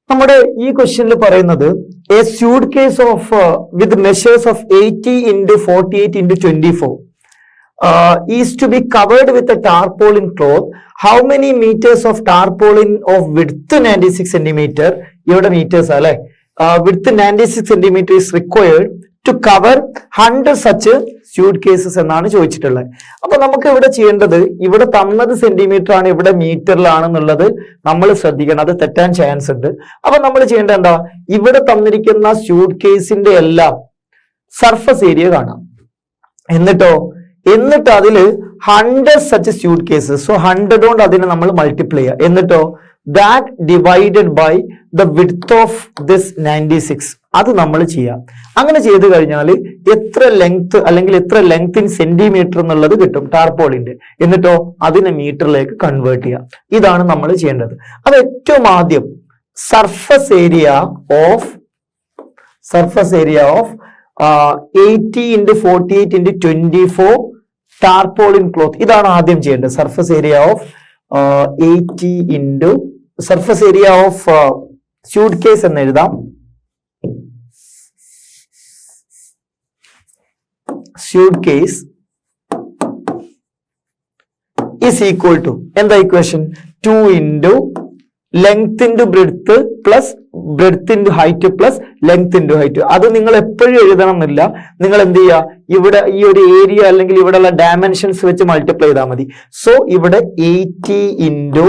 നമ്മുടെ ഈ ക്വസ്റ്റ്യനിൽ പറയുന്നത് a suitcase of with measures of 80 into 48 into 24 is to be covered with a tarpaulin cloth. How many meters of tarpaulin of width 96 centimeter? ഇവിടെ മീറ്റേഴ്സ് അല്ലെ. width 96 centimeter is required to cover 100 such suitcases എന്നാണ് ചോദിച്ചിട്ടുള്ളത്. അപ്പൊ നമുക്ക് ഇവിടെ ചെയ്യേണ്ടത്, ഇവിടെ തന്നത് സെന്റിമീറ്റർ ആണ്, ഇവിടെ മീറ്ററിലാണെന്നുള്ളത് നമ്മൾ ശ്രദ്ധിക്കണം. അത് തെറ്റാൻ ചാൻസ് ഉണ്ട്. അപ്പൊ നമ്മൾ ചെയ്യേണ്ടത് എന്താ, ഇവിടെ തന്നിരിക്കുന്ന സ്യൂട്ട് കേസിന്റെ എല്ലാം സർഫസ് ഏരിയ കാണാം. എന്നിട്ട് അതില് 100 സച്ച് സ്യൂട്ട് കേസസ്, സോ 100 കൊണ്ട് അതിനെ നമ്മൾ മൾട്ടിപ്ലൈ ചെയ്യുക. എന്നിട്ടോ that divided by the width of this 96, അത് നമ്മൾ ചെയ്യാം. അങ്ങനെ ചെയ്തു കഴിഞ്ഞാൽ എത്ര ലെങ്ത് അല്ലെങ്കിൽ എത്ര ലെങ്ത് ഇൻ സെന്റിമീറ്റർ എന്നുള്ളത് കിട്ടും ടാർപോളിന്റെ. എന്നിട്ടോ അതിനെ മീറ്ററിലേക്ക് കൺവേർട്ട് ചെയ്യാം. ഇതാണ് നമ്മൾ ചെയ്യേണ്ടത്. അത് ഏറ്റവും ആദ്യം surface area of 80 into 48 into 24 tarpaulin cloth. ഇതാണ് ആദ്യം ചെയ്യേണ്ടത്. Surface area of 80 into surface area of suitcase എന്ന് എഴുതാം. Suitcase is equal to എന്താ equation? 2 into length into breadth plus breadth into height plus length into height. അത് നിങ്ങൾ എപ്പോഴും എഴുതണം എന്നില്ല. നിങ്ങൾ എന്ത് ചെയ്യുക, ഇവിടെ ഈ ഒരു ഏരിയ അല്ലെങ്കിൽ ഇവിടെയുള്ള ഡയമെൻഷൻസ് വെച്ച് മൾട്ടിപ്ലൈ ചെയ്താൽ മതി. സോ ഇവിടെ 80 into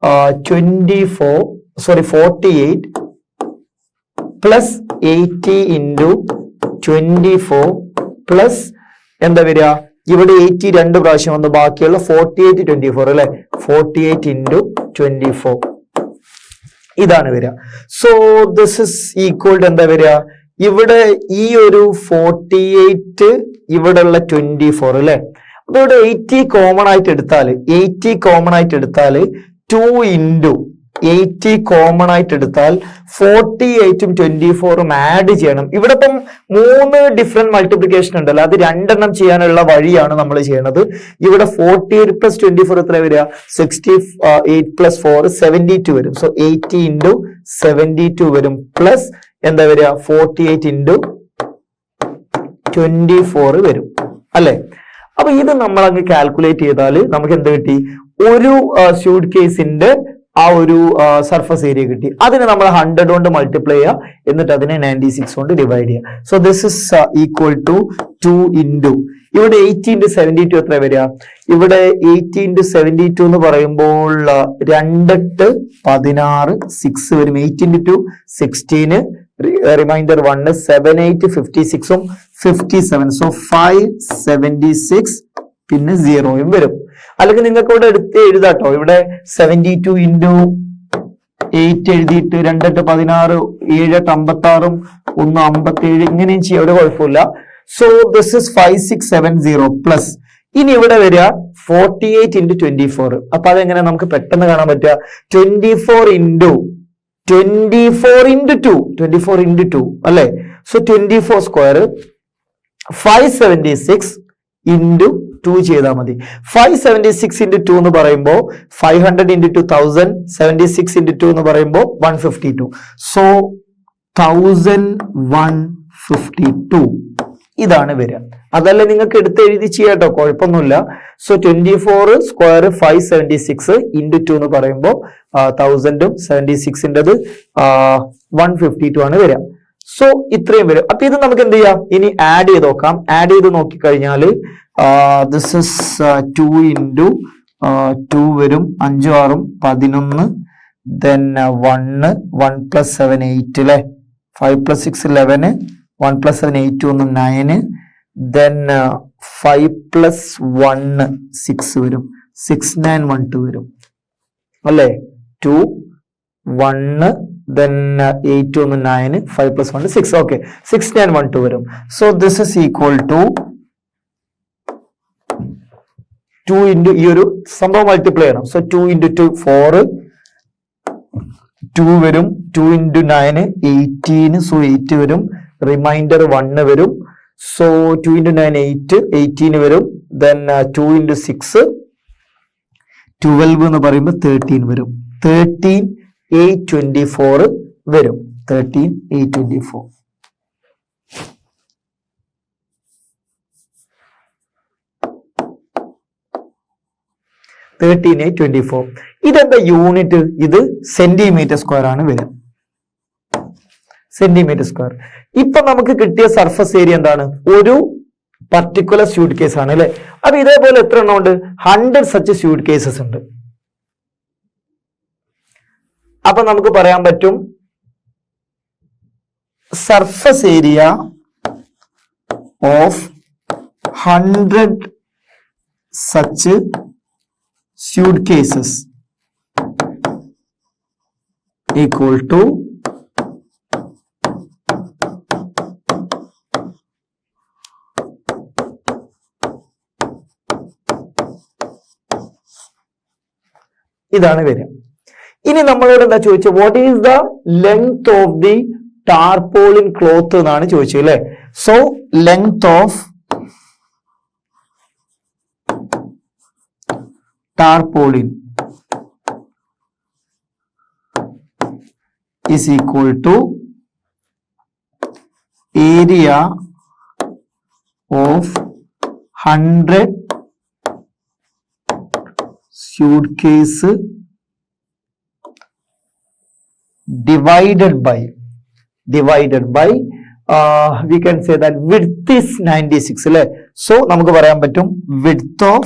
48 പ്ലസ് 80 into 24 പ്ലസ് എന്താ വരിക, ഇവിടെ 80 രണ്ട് പ്രാവശ്യം വന്നു, ബാക്കിയുള്ള 48 24 അല്ലെ, 48 into 24 ഇതാണ് വരിക. So this is equal to എന്താ വരിക, ഇവിടെ ഈ ഒരു 48 ഇവിടെ ഉള്ള 24 അല്ലെ. അപ്പൊ ഇവിടെ 80 കോമൺ ആയിട്ട് എടുത്താൽ 2 into 80 കോമൺ ആയിട്ട് എടുത്താൽ 48ഉം 24ഉം ആഡ് ചെയ്യണം. ഇവിടെ ഇപ്പം 3 ഡിഫറെന്റ് മൾട്ടിപ്ലിക്കേഷൻ ഉണ്ടല്ലോ, അത് 2 ചെയ്യാനുള്ള വഴിയാണ് നമ്മൾ ചെയ്യണത്. ഇവിടെ 48 പ്ലസ് 24 എത്ര വരിക, 68 പ്ലസ് 4 72 വരും. സോ 80 into 72 വരും പ്ലസ് എന്താ വരിക, 48 into 24 വരും അല്ലെ. അപ്പൊ ഇത് നമ്മൾ അങ്ങ് കാൽക്കുലേറ്റ് ചെയ്താൽ നമുക്ക് എന്ത് കിട്ടി, ഒരു സ്യൂട്ട് കേസിന്റെ ആ ഒരു സർഫസ് ഏരിയ കിട്ടി. അതിനെ നമ്മൾ 100 കൊണ്ട് മൾട്ടിപ്ലൈ ചെയ്യുക, എന്നിട്ട് അതിനെ 96 കൊണ്ട് ഡിവൈഡ് ചെയ്യുക. So this is equal to 2 into ഇവിടെ 80 into 72 എത്ര വരിക, ഇവിടെ 80 into 72 എന്ന് പറയുമ്പോൾ 2 16 6 വരും. 8 into 2 16, റിമൈൻഡർ 1 7 8 56ഉം 57. സോ 576 പിന്നെ 0യും വരും. അല്ലെങ്കിൽ നിങ്ങൾക്ക് ഇവിടെ എടുത്ത് എഴുതാട്ടോ, ഇവിടെ 72 into 8 എഴുതിയിട്ട് 2 8 16 7 8 56ഉം 1 57 ഇങ്ങനെയും ചെയ്യാം, ഒരു കുഴപ്പമില്ല. സോ ദിസ് ഇസ് 5670 പ്ലസ് ഇനി ഇവിടെ വരിക 48 into 24. അപ്പൊ അതെങ്ങനെ നമുക്ക് പെട്ടെന്ന് കാണാൻ പറ്റുക, 24 into 2 അല്ലെ. സോ 24 സ്ക്വയർ 576 into 2 ചെയ്താൽ മതി. 576 into 2 എന്ന് പറയുമ്പോൾ 500 into 2000, 76 into 2 എന്ന് പറയുമ്പോൾ 152. സോ 1152 ഇതാണ് വരിക. അതല്ല നിങ്ങൾക്ക് എടുത്ത് എഴുതി ചെയ്യാട്ടോ, കുഴപ്പമൊന്നുമില്ല. സോ 24 സ്ക്വയർ 576 into 2 എന്ന് പറയുമ്പോൾ 1000ഉം 76ൻ്റെത് 152 ആണ് വരിക. സോ ഇത്രയും വരും. അപ്പൊ ഇത് നമുക്ക് എന്ത് ചെയ്യാം, ഇനി ആഡ് ചെയ്ത് നോക്കാം. ആഡ് ചെയ്ത് നോക്കിക്കഴിഞ്ഞാൽ ദിസ് ഇസ് 2 into 2 വരും, 5 6 11, then 1 plus 7 8 അല്ലെ, 5 plus 6 11, 1 plus 7 8 1 9, then 5 plus 1 6 വരും, 6 9 1 2 വരും അല്ലെ, 2 1 then 8 1 9, 5 plus 1 6. okay, 6 9 1 2 വരും. so this is equal to 2 into ഈ ഒരു സംഭവം മൾട്ടിപ്ലൈ ചെയ്യണം. സോ 2 into 2 4, 2 വരും, 2 into 9 18, സോ 8 വരും, റിമൈൻഡർ 1 വരും. സോ 2 into 9 8, 18 വരും. ദെൻ 2 into 6 12 എന്ന് പറയുമ്പോൾ 13 വരും. 13 824 വരും. 13 824. ഇതെന്താ യൂണിറ്റ്? ഇത് സെന്റിമീറ്റർ സ്ക്വയർ ആണ് വരിക. Centimetre square. ഇപ്പൊ നമുക്ക് കിട്ടിയ സർഫസ് ഏരിയ എന്താണ്? ഒരു പർട്ടിക്കുലർ സ്യൂട്ട് കേസ് ആണ് അല്ലെ. അപ്പൊ ഇതേപോലെ എത്ര എണ്ണം ഉണ്ട്? 100 സച്ച് സ്യൂട്ട് കേസസ് ഉണ്ട്. അപ്പൊ നമുക്ക് പറയാൻ പറ്റും surface area of 100 such suitcases equal to ഇതാണ് വരിക. ഇനി നമ്മളോട് എന്താ ചോദിച്ചത്? What is the length of the tarpaulin cloth എന്നാണ് ചോദിച്ചത് അല്ലെ. So length of tarpaulin is equal to area of 100 suitcase divided by we can say that width is 96 അല്ലേ. സോ നമുക്ക് പറയാൻ പറ്റും width of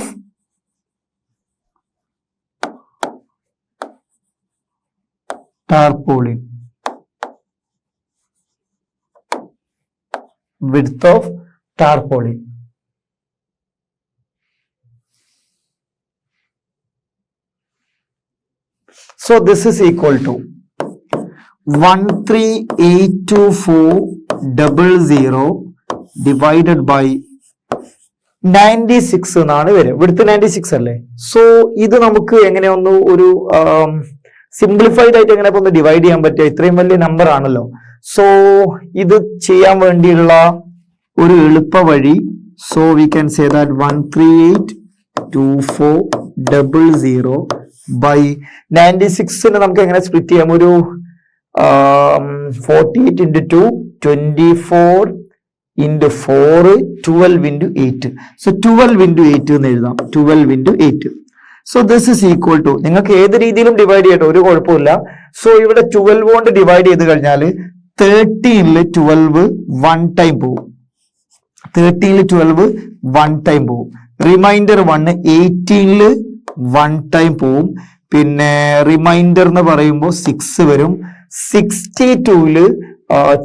tarpaulin, width of tarpaulin. So this is equal to 1382400 divided by 96 എന്നാണ് വരിക. width 96 അല്ലേ. So ഇത് നമുക്ക് എങ്ങനെ ഒന്ന് ഒരു സിംപ്ലിഫൈഡ് ആയിട്ട് എങ്ങനെ ഒന്ന് ഡിവൈഡ് ചെയ്യാൻ പറ്റുക? ഇത്രയും വലിയ നമ്പർ ആണല്ലോ. സോ ഇത് ചെയ്യാൻ വേണ്ടിയുള്ള ഒരു എളുപ്പ വഴി, so we can say that 1382400 by 96 നമുക്ക് എങ്ങനെ സ്പ്ലിറ്റ് ചെയ്യാം? ഒരു 48 into 2 24 into 4 12 into 8. സോ 12 into 8 എന്ന് എഴുതാം. 12 into 8. So this is equal to, നിങ്ങൾക്ക് ഏത് രീതിയിലും ഡിവൈഡ് ചെയ്യട്ടെ, ഒരു കുഴപ്പമില്ല. സോ ഇവിടെ 12 കൊണ്ട് ഡിവൈഡ് ചെയ്ത് കഴിഞ്ഞാൽ 13 12 1 ടൈം പോകും. 13 12 1 ടൈം പോകും. റിമൈൻഡർ 1 18 1 ടൈം പോവും. പിന്നെ റിമൈൻഡർ എന്ന് പറയുമ്പോൾ 6 വരും. 62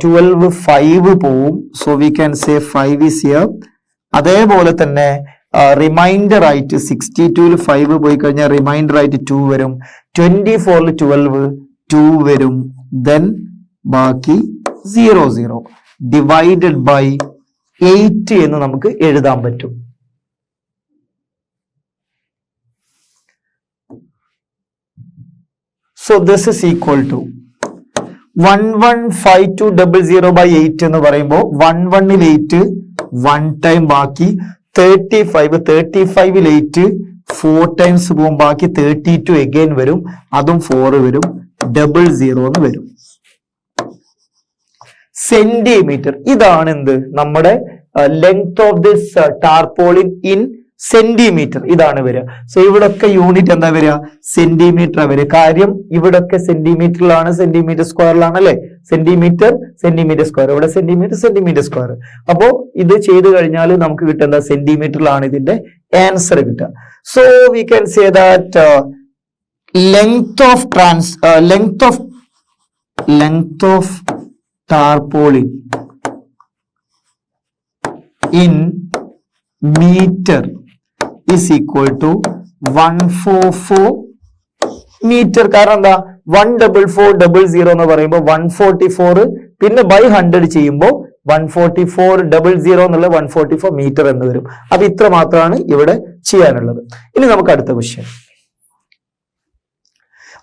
12 5 പോവും. So we can say 5 is here. അതേപോലെ തന്നെ റിമൈൻഡർ ആയിട്ട് 62 5 പോയി കഴിഞ്ഞാൽ റിമൈൻഡർ ആയിട്ട് 2 വരും. 24 12 2 വരും. ദെൻ ബാക്കി 0 ഡിവൈഡഡ് ബൈ 8 എന്ന് നമുക്ക് എഴുതാൻ പറ്റും. So this is equal to 115200 by 8 എന്ന് പറയുമ്പോൾ 11 8 1 ടൈം ബാക്കി 35 35 8 4 ടൈംസ് പോകും. ബാക്കി 32 അഗൈൻ വരും. അതും 4 വരും. 00 എന്ന് വരും. സെന്റിമീറ്റർ. ഇതാണ് എന്ത്? നമ്മുടെ length of this tarpaulin in centimetre. ഇതാണ് വരിക. സോ ഇവിടെ ഒക്കെ യൂണിറ്റ് എന്താ വരിക? സെന്റിമീറ്റർ വരിക. കാര്യം ഇവിടെ ഒക്കെ സെന്റിമീറ്ററിലാണ്, സെന്റിമീറ്റർ സ്ക്വയറിലാണ് അല്ലെ. സെന്റിമീറ്റർ സെന്റിമീറ്റർ സ്ക്വയർ, ഇവിടെ സെന്റിമീറ്റർ സെന്റിമീറ്റർ സ്ക്വയർ. അപ്പോ ഇത് ചെയ്ത് കഴിഞ്ഞാൽ നമുക്ക് കിട്ടുന്ന സെന്റിമീറ്ററിലാണ് ഇതിന്റെ ആൻസർ കിട്ടുക. So we can say that length of tarpaulin in meter is equal to 144 meter. കാരണം എന്താ? 14400 എന്ന് പറയുമ്പോൾ 144 പിന്നെ ബൈ 100 ചെയ്യുമ്പോൾ 14400 എന്നുള്ള 144 മീറ്റർ എന്ന് വരും. അപ്പൊ ഇത്ര മാത്രമാണ് ഇവിടെ ചെയ്യാനുള്ളത്. ഇനി നമുക്ക് അടുത്ത ക്വസ്റ്റ്യൻ.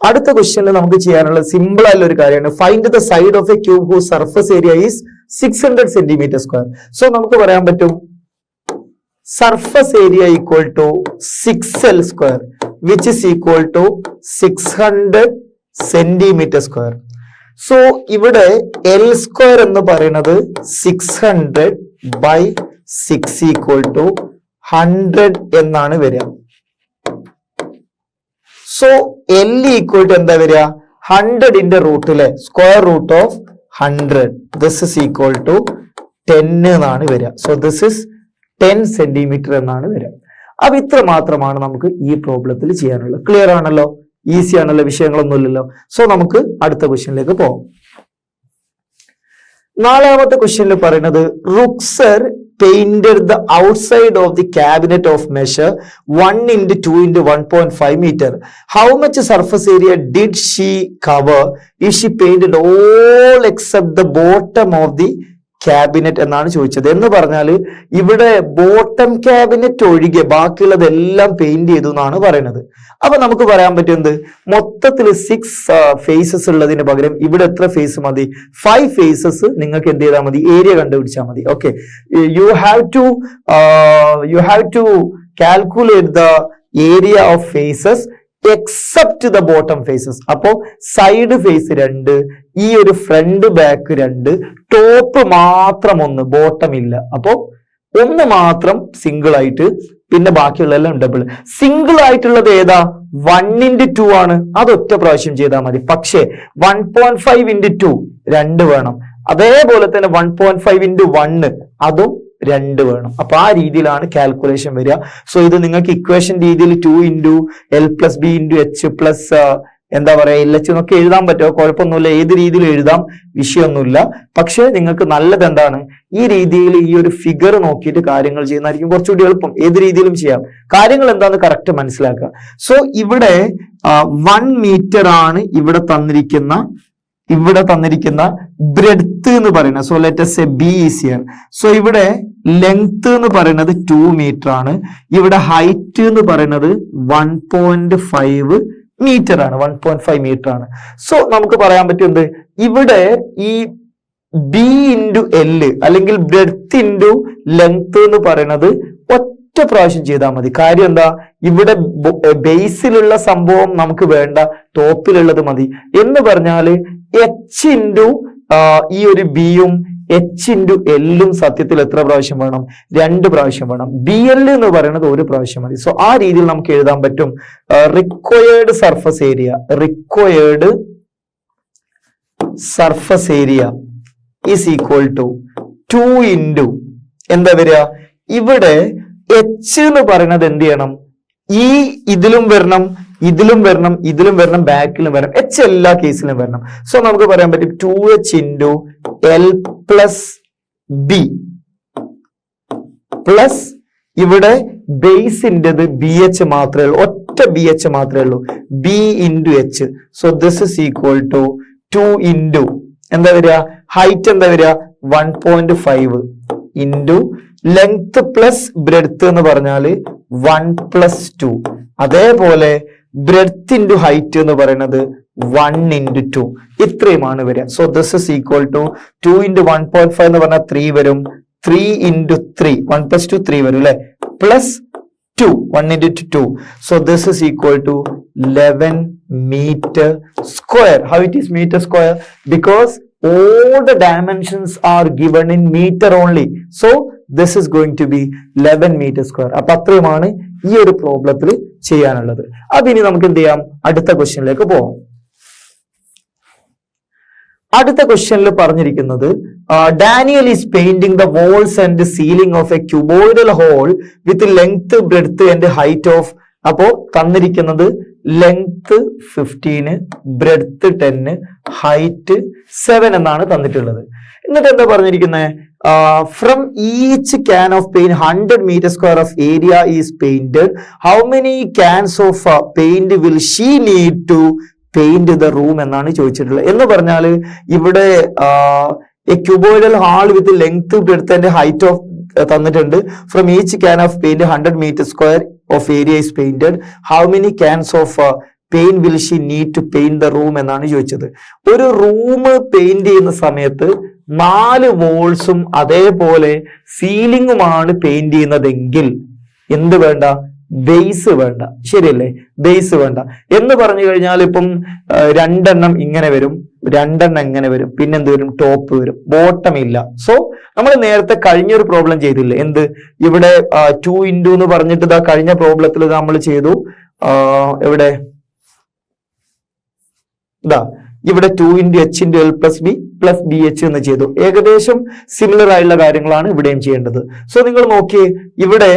അടുത്ത ക്വസ്റ്റ്യനിൽ നമുക്ക് ചെയ്യാനുള്ള സിമ്പിൾ ആയിട്ടുള്ള ഒരു കാര്യമാണ് find the side of a cube whose surface area is 600 centimetre square. So നമുക്ക് പറയാൻ പറ്റും surface area equal to 6L square which is equal to 600 centimetre square. So ഇവിടെ L സ്ക്വയർ എന്ന് പറയുന്നത് 600 by 6 ഈക്വൽ ടു 100 എന്നാണ് വരിക. So L equal to എന്താ വരിക 100ന്റെ റൂട്ടിലെ square root of 100 this is equal to 10 എന്നാണ് വരിക. സോ ദിസ് ഇസ് 10 സെന്റിമീറ്റർ എന്നാണ് വരിക. അപ്പൊ ഇത്ര മാത്രമാണ് നമുക്ക് ഈ പ്രോബ്ലത്തിൽ ചെയ്യാനുള്ളത്. ക്ലിയർ ആണല്ലോ, ഈസി ആണല്ലോ, വിഷയങ്ങളൊന്നുമില്ലല്ലോ. സോ നമുക്ക് അടുത്ത ക്വസ്റ്റ്യനിലേക്ക് പോകാം. നാലാമത്തെ ക്വസ്റ്റ്യനിൽ പറയുന്നത് റുക്സർ painted the outside of the cabinet of measure 1 into 2 into 1.5 meter. How much surface area did she cover if she painted all except the bottom of the cabinet എന്നാണ് ചോദിച്ചത്. എന്ന് പറഞ്ഞാൽ ഇവിടെ ബോട്ടം ക്യാബിനറ്റ് ഒഴികെ ബാക്കിയുള്ളതെല്ലാം പെയിന്റ് ചെയ്തു എന്നാണ് പറയുന്നത്. അപ്പൊ നമുക്ക് പറയാൻ പറ്റുന്നത് മൊത്തത്തിൽ 6 ഫേസസ് ഉള്ളതിന് പകരം ഇവിടെ എത്ര ഫേസ് മതി 5 ഫേസസ് നിങ്ങൾക്ക് എന്ത് ചെയ്താൽ മതി ഏരിയ കണ്ടുപിടിച്ചാൽ മതി. Okay, you have to calculate the area of faces except the bottom faces. അപ്പോ സൈഡ് ഫേസ് 2, ഈ ഒരു ഫ്രണ്ട് ബാക്ക് 2, ടോപ്പ് മാത്രം 1, ബോട്ടം ഇല്ല. അപ്പോ 1 മാത്രം സിംഗിൾ ആയിട്ട്, പിന്നെ ബാക്കിയുള്ളതെല്ലാം ഡബിൾ. സിംഗിൾ ആയിട്ടുള്ളത് ഏതാ 1 into 2 ആണ്, അത് ഒറ്റ പ്രാവശ്യം ചെയ്താൽ മതി. പക്ഷേ 1.5 into 2 2 വേണം. അതേപോലെ തന്നെ 1.5 into 1 അതും 2 വേണം. അപ്പൊ ആ രീതിയിലാണ് കാൽക്കുലേഷൻ വരിക. സോ ഇത് നിങ്ങൾക്ക് ഇക്വേഷൻ രീതിയിൽ 2 into L plus B into H plus എന്താ പറയാ LH എന്നൊക്കെ എഴുതാൻ പറ്റുമോ, കുഴപ്പമൊന്നുമില്ല, ഏത് രീതിയിൽ എഴുതാം, വിഷയമൊന്നുമില്ല. പക്ഷെ നിങ്ങൾക്ക് നല്ലത് എന്താണ് ഈ രീതിയിൽ ഈ ഒരു ഫിഗർ നോക്കിയിട്ട് കാര്യങ്ങൾ ചെയ്യുന്നതായിരിക്കും കുറച്ചുകൂടി എളുപ്പം. ഏത് രീതിയിലും ചെയ്യാം, കാര്യങ്ങൾ എന്താണെന്ന് കറക്റ്റ് മനസ്സിലാക്കുക. സോ ഇവിടെ 1 മീറ്റർ ആണ് ഇവിടെ തന്നിരിക്കുന്ന ബ്രെഡ്ത്ത് എന്ന് പറയുന്നത്. So let us say B is here. So ഇവിടെ ലെങ്ത് എന്ന് പറയുന്നത് 2 മീറ്റർ ആണ്. ഇവിടെ ഹൈറ്റ് എന്ന് പറയുന്നത് 1.5 മീറ്റർ ആണ്, 1.5 മീറ്റർ ആണ്. സോ നമുക്ക് പറയാൻ പറ്റുന്നത് ഇവിടെ ഈ B into L അല്ലെങ്കിൽ ബ്രെഡ്ത്ത് ഇൻറ്റു ലെങ്ത് എന്ന് പറയുന്നത് ഒറ്റ പ്രാവശ്യം ചെയ്താൽ മതി. കാര്യം എന്താ, ഇവിടെ ബേസിലുള്ള സംഭവം നമുക്ക് വേണ്ട, ടോപ്പിലുള്ളത് മതി. എന്ന് പറഞ്ഞാല് H ഇൻറ്റു ഈ ഒരു ബിയും H ഇൻറ്റു എല്ലും സത്യത്തിൽ എത്ര പ്രാവശ്യം വേണം 2 പ്രാവശ്യം വേണം. BL എന്ന് പറയുന്നത് 1 പ്രാവശ്യം മതി. സോ ആ രീതിയിൽ നമുക്ക് എഴുതാൻ പറ്റും required surface area is equal to 2 into എന്താ വരിക, ഇവിടെ H എന്ന് പറയുന്നത് എന്ത് ചെയ്യണം, ഈ ഇതിലും വരണം, ബാക്കിലും വരണം, H എല്ലാ കേസിലും വരണം. സോ നമുക്ക് പറയാൻ പറ്റും 2H into L plus B plus ഇവിടെ ബേസിൻ്റെത് BH മാത്രമേ ഉള്ളൂ, ഒറ്റ BH മാത്രമേ ഉള്ളൂ, B into H. So this is equal to 2 into എന്താ വരിക, ഹൈറ്റ് എന്താ വരിക 1.5 into ലെങ്ത് പ്ലസ് ബ്രെഡ്ത്ത് എന്ന് പറഞ്ഞാൽ 1 plus 2. അതേപോലെ ബ്രെഡ്ത്ത് ഇൻറ്റു ഹൈറ്റ് എന്ന് പറയുന്നത് 1 into 2. ഇത്രയുമാണ് വരിക. So this is equal to 2 into 1.5 എന്ന് പറഞ്ഞാൽ 3 വരും, 3 into 3 1 plus 2 3 വരും അല്ലെ, plus 2 1 into 2. So this is equal to 11 meter square. How it is meter square? Because all the dimensions are given in meter only. So this is going to be 11 meter square. അപ്പൊ അത്രയുമാണ് ഈ ഒരു പ്രോബ്ലത്തിൽ ചെയ്യാനുള്ളത്. അപ്പൊ ഇനി നമുക്ക് എന്ത് ചെയ്യാം, അടുത്ത ക്വസ്റ്റ്യനിലേക്ക് പോകാം. അടുത്ത ക്വസ്റ്റ്യനിൽ പറഞ്ഞിരിക്കുന്നത് Daniel is painting the walls and ceiling of a cuboidal hall with length breadth and height of. അപ്പോ തന്നിരിക്കുന്നത് ലെങ്ത് 15, ബ്രെഡ്ത്ത് 10, ഹൈറ്റ് 7 എന്നാണ് തന്നിട്ടുള്ളത്. എന്നിട്ട് എന്താ പറഞ്ഞിരിക്കുന്നത്, from each can of paint 100 meter square of area is painted. How many cans of paint will she need to paint the room എന്നാണ് ചോദിച്ചിട്ടുള്ളത്. എന്ന് പറഞ്ഞാൽ ഇവിടെ a cuboidal hall with length breadth and height of തന്നിട്ടുണ്ട്. From each can of paint 100 meter square of area is painted. How many cans of paint will she need to paint the room എന്നാണ് ചോദിച്ചത്. ഒരു room paint ചെയ്യുന്ന സമയത്ത് 4 വോൾസും അതേപോലെ സീലിംഗുമാണ് paint ചെയ്യുന്നതെങ്കിൽ എന്ത് വേണ്ട? ബേസ് വേണ്ട. ശരിയല്ലേ? ബേസ് വേണ്ട എന്ന് പറഞ്ഞു കഴിഞ്ഞാൽ ഇപ്പം 2 എണ്ണം ഇങ്ങനെ വരും, 2 എണ്ണം ഇങ്ങനെ വരും, പിന്നെ എന്ത് വരും? ടോപ്പ് വരും, ബോട്ടം ഇല്ല. സോ നമ്മൾ നേരത്തെ കഴിഞ്ഞൊരു പ്രോബ്ലം ചെയ്തില്ലേ? എന്ത്? ഇവിടെ 2 ഇൻറ്റു എന്ന് പറഞ്ഞിട്ട് ഇതാ കഴിഞ്ഞ പ്രോബ്ലത്തിൽ നമ്മൾ ചെയ്തു. എവിടെ? ഇതാ ഇവിടെ 2 into H into L plus B plus B H എന്ന് ചെയ്തു. ഏകദേശം സിമിലർ ആയിട്ടുള്ള കാര്യങ്ങളാണ് ഇവിടെയും ചെയ്യേണ്ടത്. സോ നിങ്ങൾ നോക്കിയേ, ഇവിടെ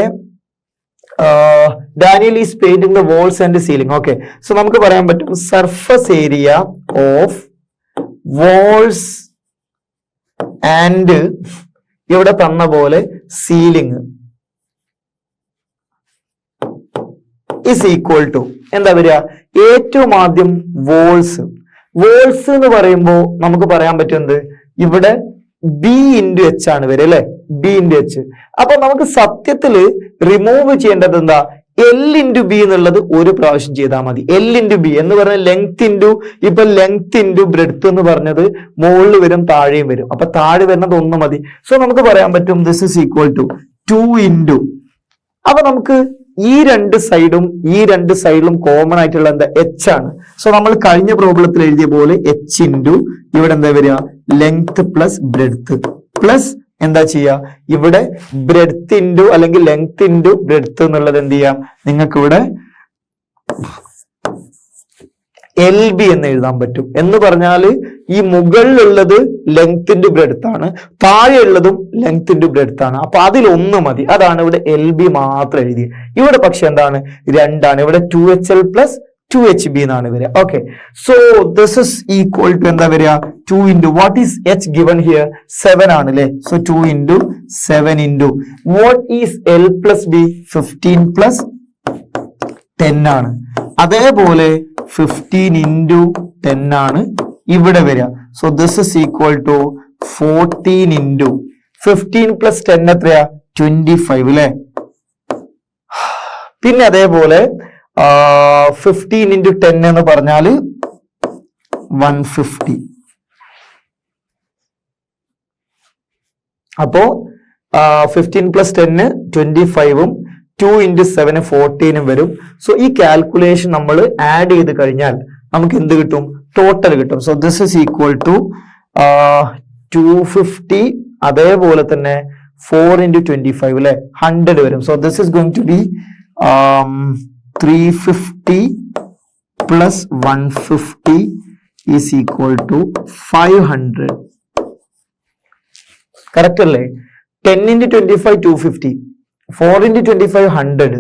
Daniel is painting the walls and the ceiling. Okay, so നമുക്ക് പറയാൻ പറ്റും surface area of walls and ഇവിടെ തന്ന പോലെ സീലിംഗ് is equal to എന്താ വരിക? ഏറ്റവും ആദ്യം വോൾസ് എന്ന് പറയുമ്പോൾ നമുക്ക് പറയാൻ പറ്റുന്നത് ഇവിടെ ബി ഇൻറ്റു എച്ച് ആണ് വരിക അല്ലെ? B into H. അപ്പൊ നമുക്ക് സത്യത്തില് റിമൂവ് ചെയ്യേണ്ടത് എന്താ? എൽ ഇൻറ്റു ബി എന്നുള്ളത് ഒരു പ്രാവശ്യം ചെയ്താൽ മതി. എൽ ഇൻറ്റു ബി എന്ന് പറഞ്ഞാൽ ലെങ്ത് ഇൻറ്റു ബ്രെഡ്ത്ത് എന്ന് പറഞ്ഞത് മുകളിൽ വരും താഴെയും വരും. അപ്പൊ താഴെ വരുന്നത് 1 മതി. സോ നമുക്ക് പറയാൻ പറ്റും this is equal to 2 into. അപ്പൊ നമുക്ക് ഈ രണ്ട് സൈഡിലും കോമൺ ആയിട്ടുള്ള എന്താ? എച്ച് ആണ്. സോ നമ്മൾ കഴിഞ്ഞ പ്രോബ്ലത്തിൽ എഴുതിയ പോലെ എച്ച് ഇൻറ്റു ഇവിടെ എന്താ വരിക? ലെങ്ത് പ്ലസ് ബ്രെഡ്ത്ത് പ്ലസ് എന്താ ചെയ്യാ? ഇവിടെ ബ്രെഡ്ത്ത് ഇൻറ്റു അല്ലെങ്കിൽ ലെങ്ത് ഇൻറ്റു ബ്രെഡ്ത്ത് എന്നുള്ളത് എന്ത് ചെയ്യാം? നിങ്ങൾക്ക് ഇവിടെ എൽ ബി എന്ന് എഴുതാൻ പറ്റും. എന്ന് പറഞ്ഞാൽ ഈ മുകളിലുള്ളത് ലെങ്ത് ഇൻറ്റു ബ്രെഡ്ത്ത് ആണ്, താഴെയുള്ളതും ലെങ്ത് ഇൻറ്റു ബ്രെഡ്ത്ത് ആണ്. അപ്പൊ അതിൽ 1 മതി. അതാണ് ഇവിടെ എൽ ബി മാത്രം എഴുതിയത്. ഇവിടെ പക്ഷെ എന്താണ്? 2 ആണ്. ഇവിടെ 2HL പ്ലസ് 2HB എന്നാണ് വരിക. Okay, so this is equal to എന്താ വരിക? 2 into what is H given here? 7 ആണ് അല്ലെ? So 2 into 7 into what is L plus B? 15 plus 10 ആണ്. അതേപോലെ 15 ഇൻറ്റു 10 ആണ് ഇവിടെ വരിക. So this is equal to 14 into 15 plus 10 എത്രയാ? 25 അല്ലെ? പിന്നെ അതേപോലെ 15 ഇൻറ്റു 10 എന്ന് പറഞ്ഞാൽ 150. അപ്പോ 15 പ്ലസ് 10 25ഉം 2 ഇൻറ്റു 7 14 വരും. സോ ഈ കാൽക്കുലേഷൻ നമ്മൾ ആഡ് ചെയ്ത് കഴിഞ്ഞാൽ നമുക്ക് എന്ത് കിട്ടും? ടോട്ടൽ കിട്ടും. So this is equal to 250. അതേപോലെ തന്നെ 4 ഇൻറ്റു 25 അല്ലെ? 100 വരും. So this is going to be 350 plus 150 is equal to 500. Correct അല്ലേ? 10 into 25 250, 4 into 25 100.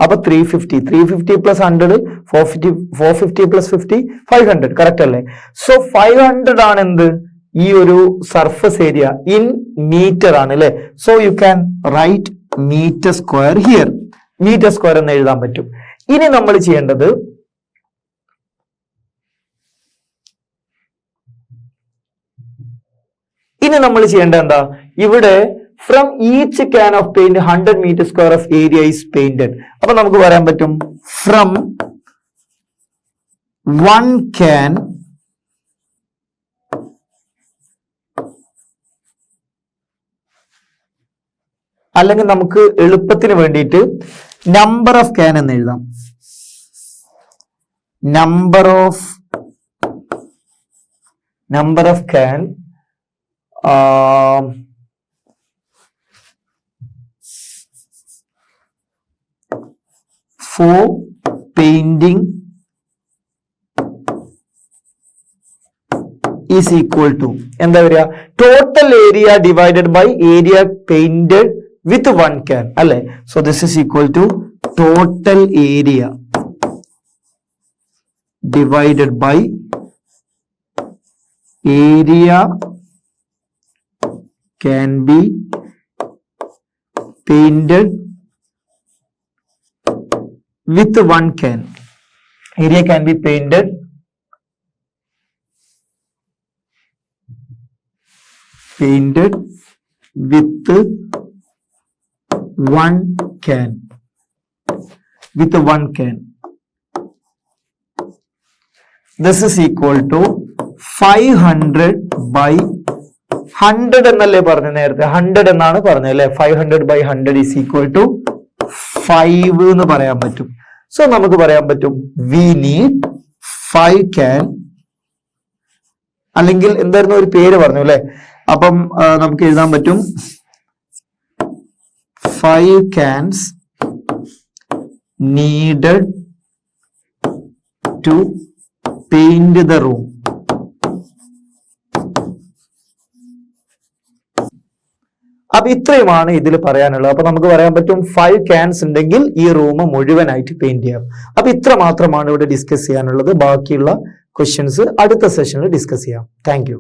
അപ്പൊ 350 plus 100 450 plus 50 500. കറക്റ്റ് അല്ലേ? സോ 500 ആണ് എന്ത്? ഈ ഒരു സർഫസ് ഏരിയ ഇൻ മീറ്റർ ആണ് അല്ലെ? So you can write metre square here. Metre square എന്ന് എഴുതാൻ പറ്റും. ഇനി നമ്മൾ ചെയ്യേണ്ടത് എന്താ? ഇവിടെ from each can of paint 100 metre square of area is painted. അപ്പൊ നമുക്ക് പറയാൻ പറ്റും ഫ്രം 1 ക്യാൻ അല്ലെങ്കിൽ നമുക്ക് എളുപ്പത്തിന് വേണ്ടിയിട്ട് നമ്പർ ഓഫ് ക്യാൻ എന്ന് എഴുതാം. Number of can for painting is equal to എന്താ വരിക? Total area divided by area painted with 1 can അല്ലെ? So this is equal to total area divided by area can be painted with 1 can. Area can be painted with 1 can. This is equal to 500 by 100 എന്നല്ലേ പറഞ്ഞു നേരത്തെ? 100 എന്നാണ് പറഞ്ഞത് അല്ലെ? 500 by 100 is equal to 5 എന്ന് പറയാൻ പറ്റും. സോ നമുക്ക് പറയാൻ പറ്റും we need 5 can, അല്ലെങ്കിൽ എന്തായിരുന്നു ഒരു പേര് പറഞ്ഞു അല്ലെ? അപ്പം നമുക്ക് എഴുതാൻ പറ്റും 5 cans needed to paint the room. അപ്പൊ ഇത്രയുമാണ് ഇതിൽ പറയാനുള്ളത്. അപ്പൊ നമുക്ക് പറയാൻ പറ്റും 5 ക്യാൻസ് ഉണ്ടെങ്കിൽ ഈ റൂം മുഴുവനായിട്ട് പെയിന്റ് ചെയ്യാം. അപ്പൊ ഇത്ര മാത്രമാണ് ഇവിടെ ഡിസ്കസ് ചെയ്യാനുള്ളത്. ബാക്കിയുള്ള ക്വസ്റ്റ്യൻസ് അടുത്ത സെഷനിൽ ഡിസ്കസ് ചെയ്യാം. Thank you.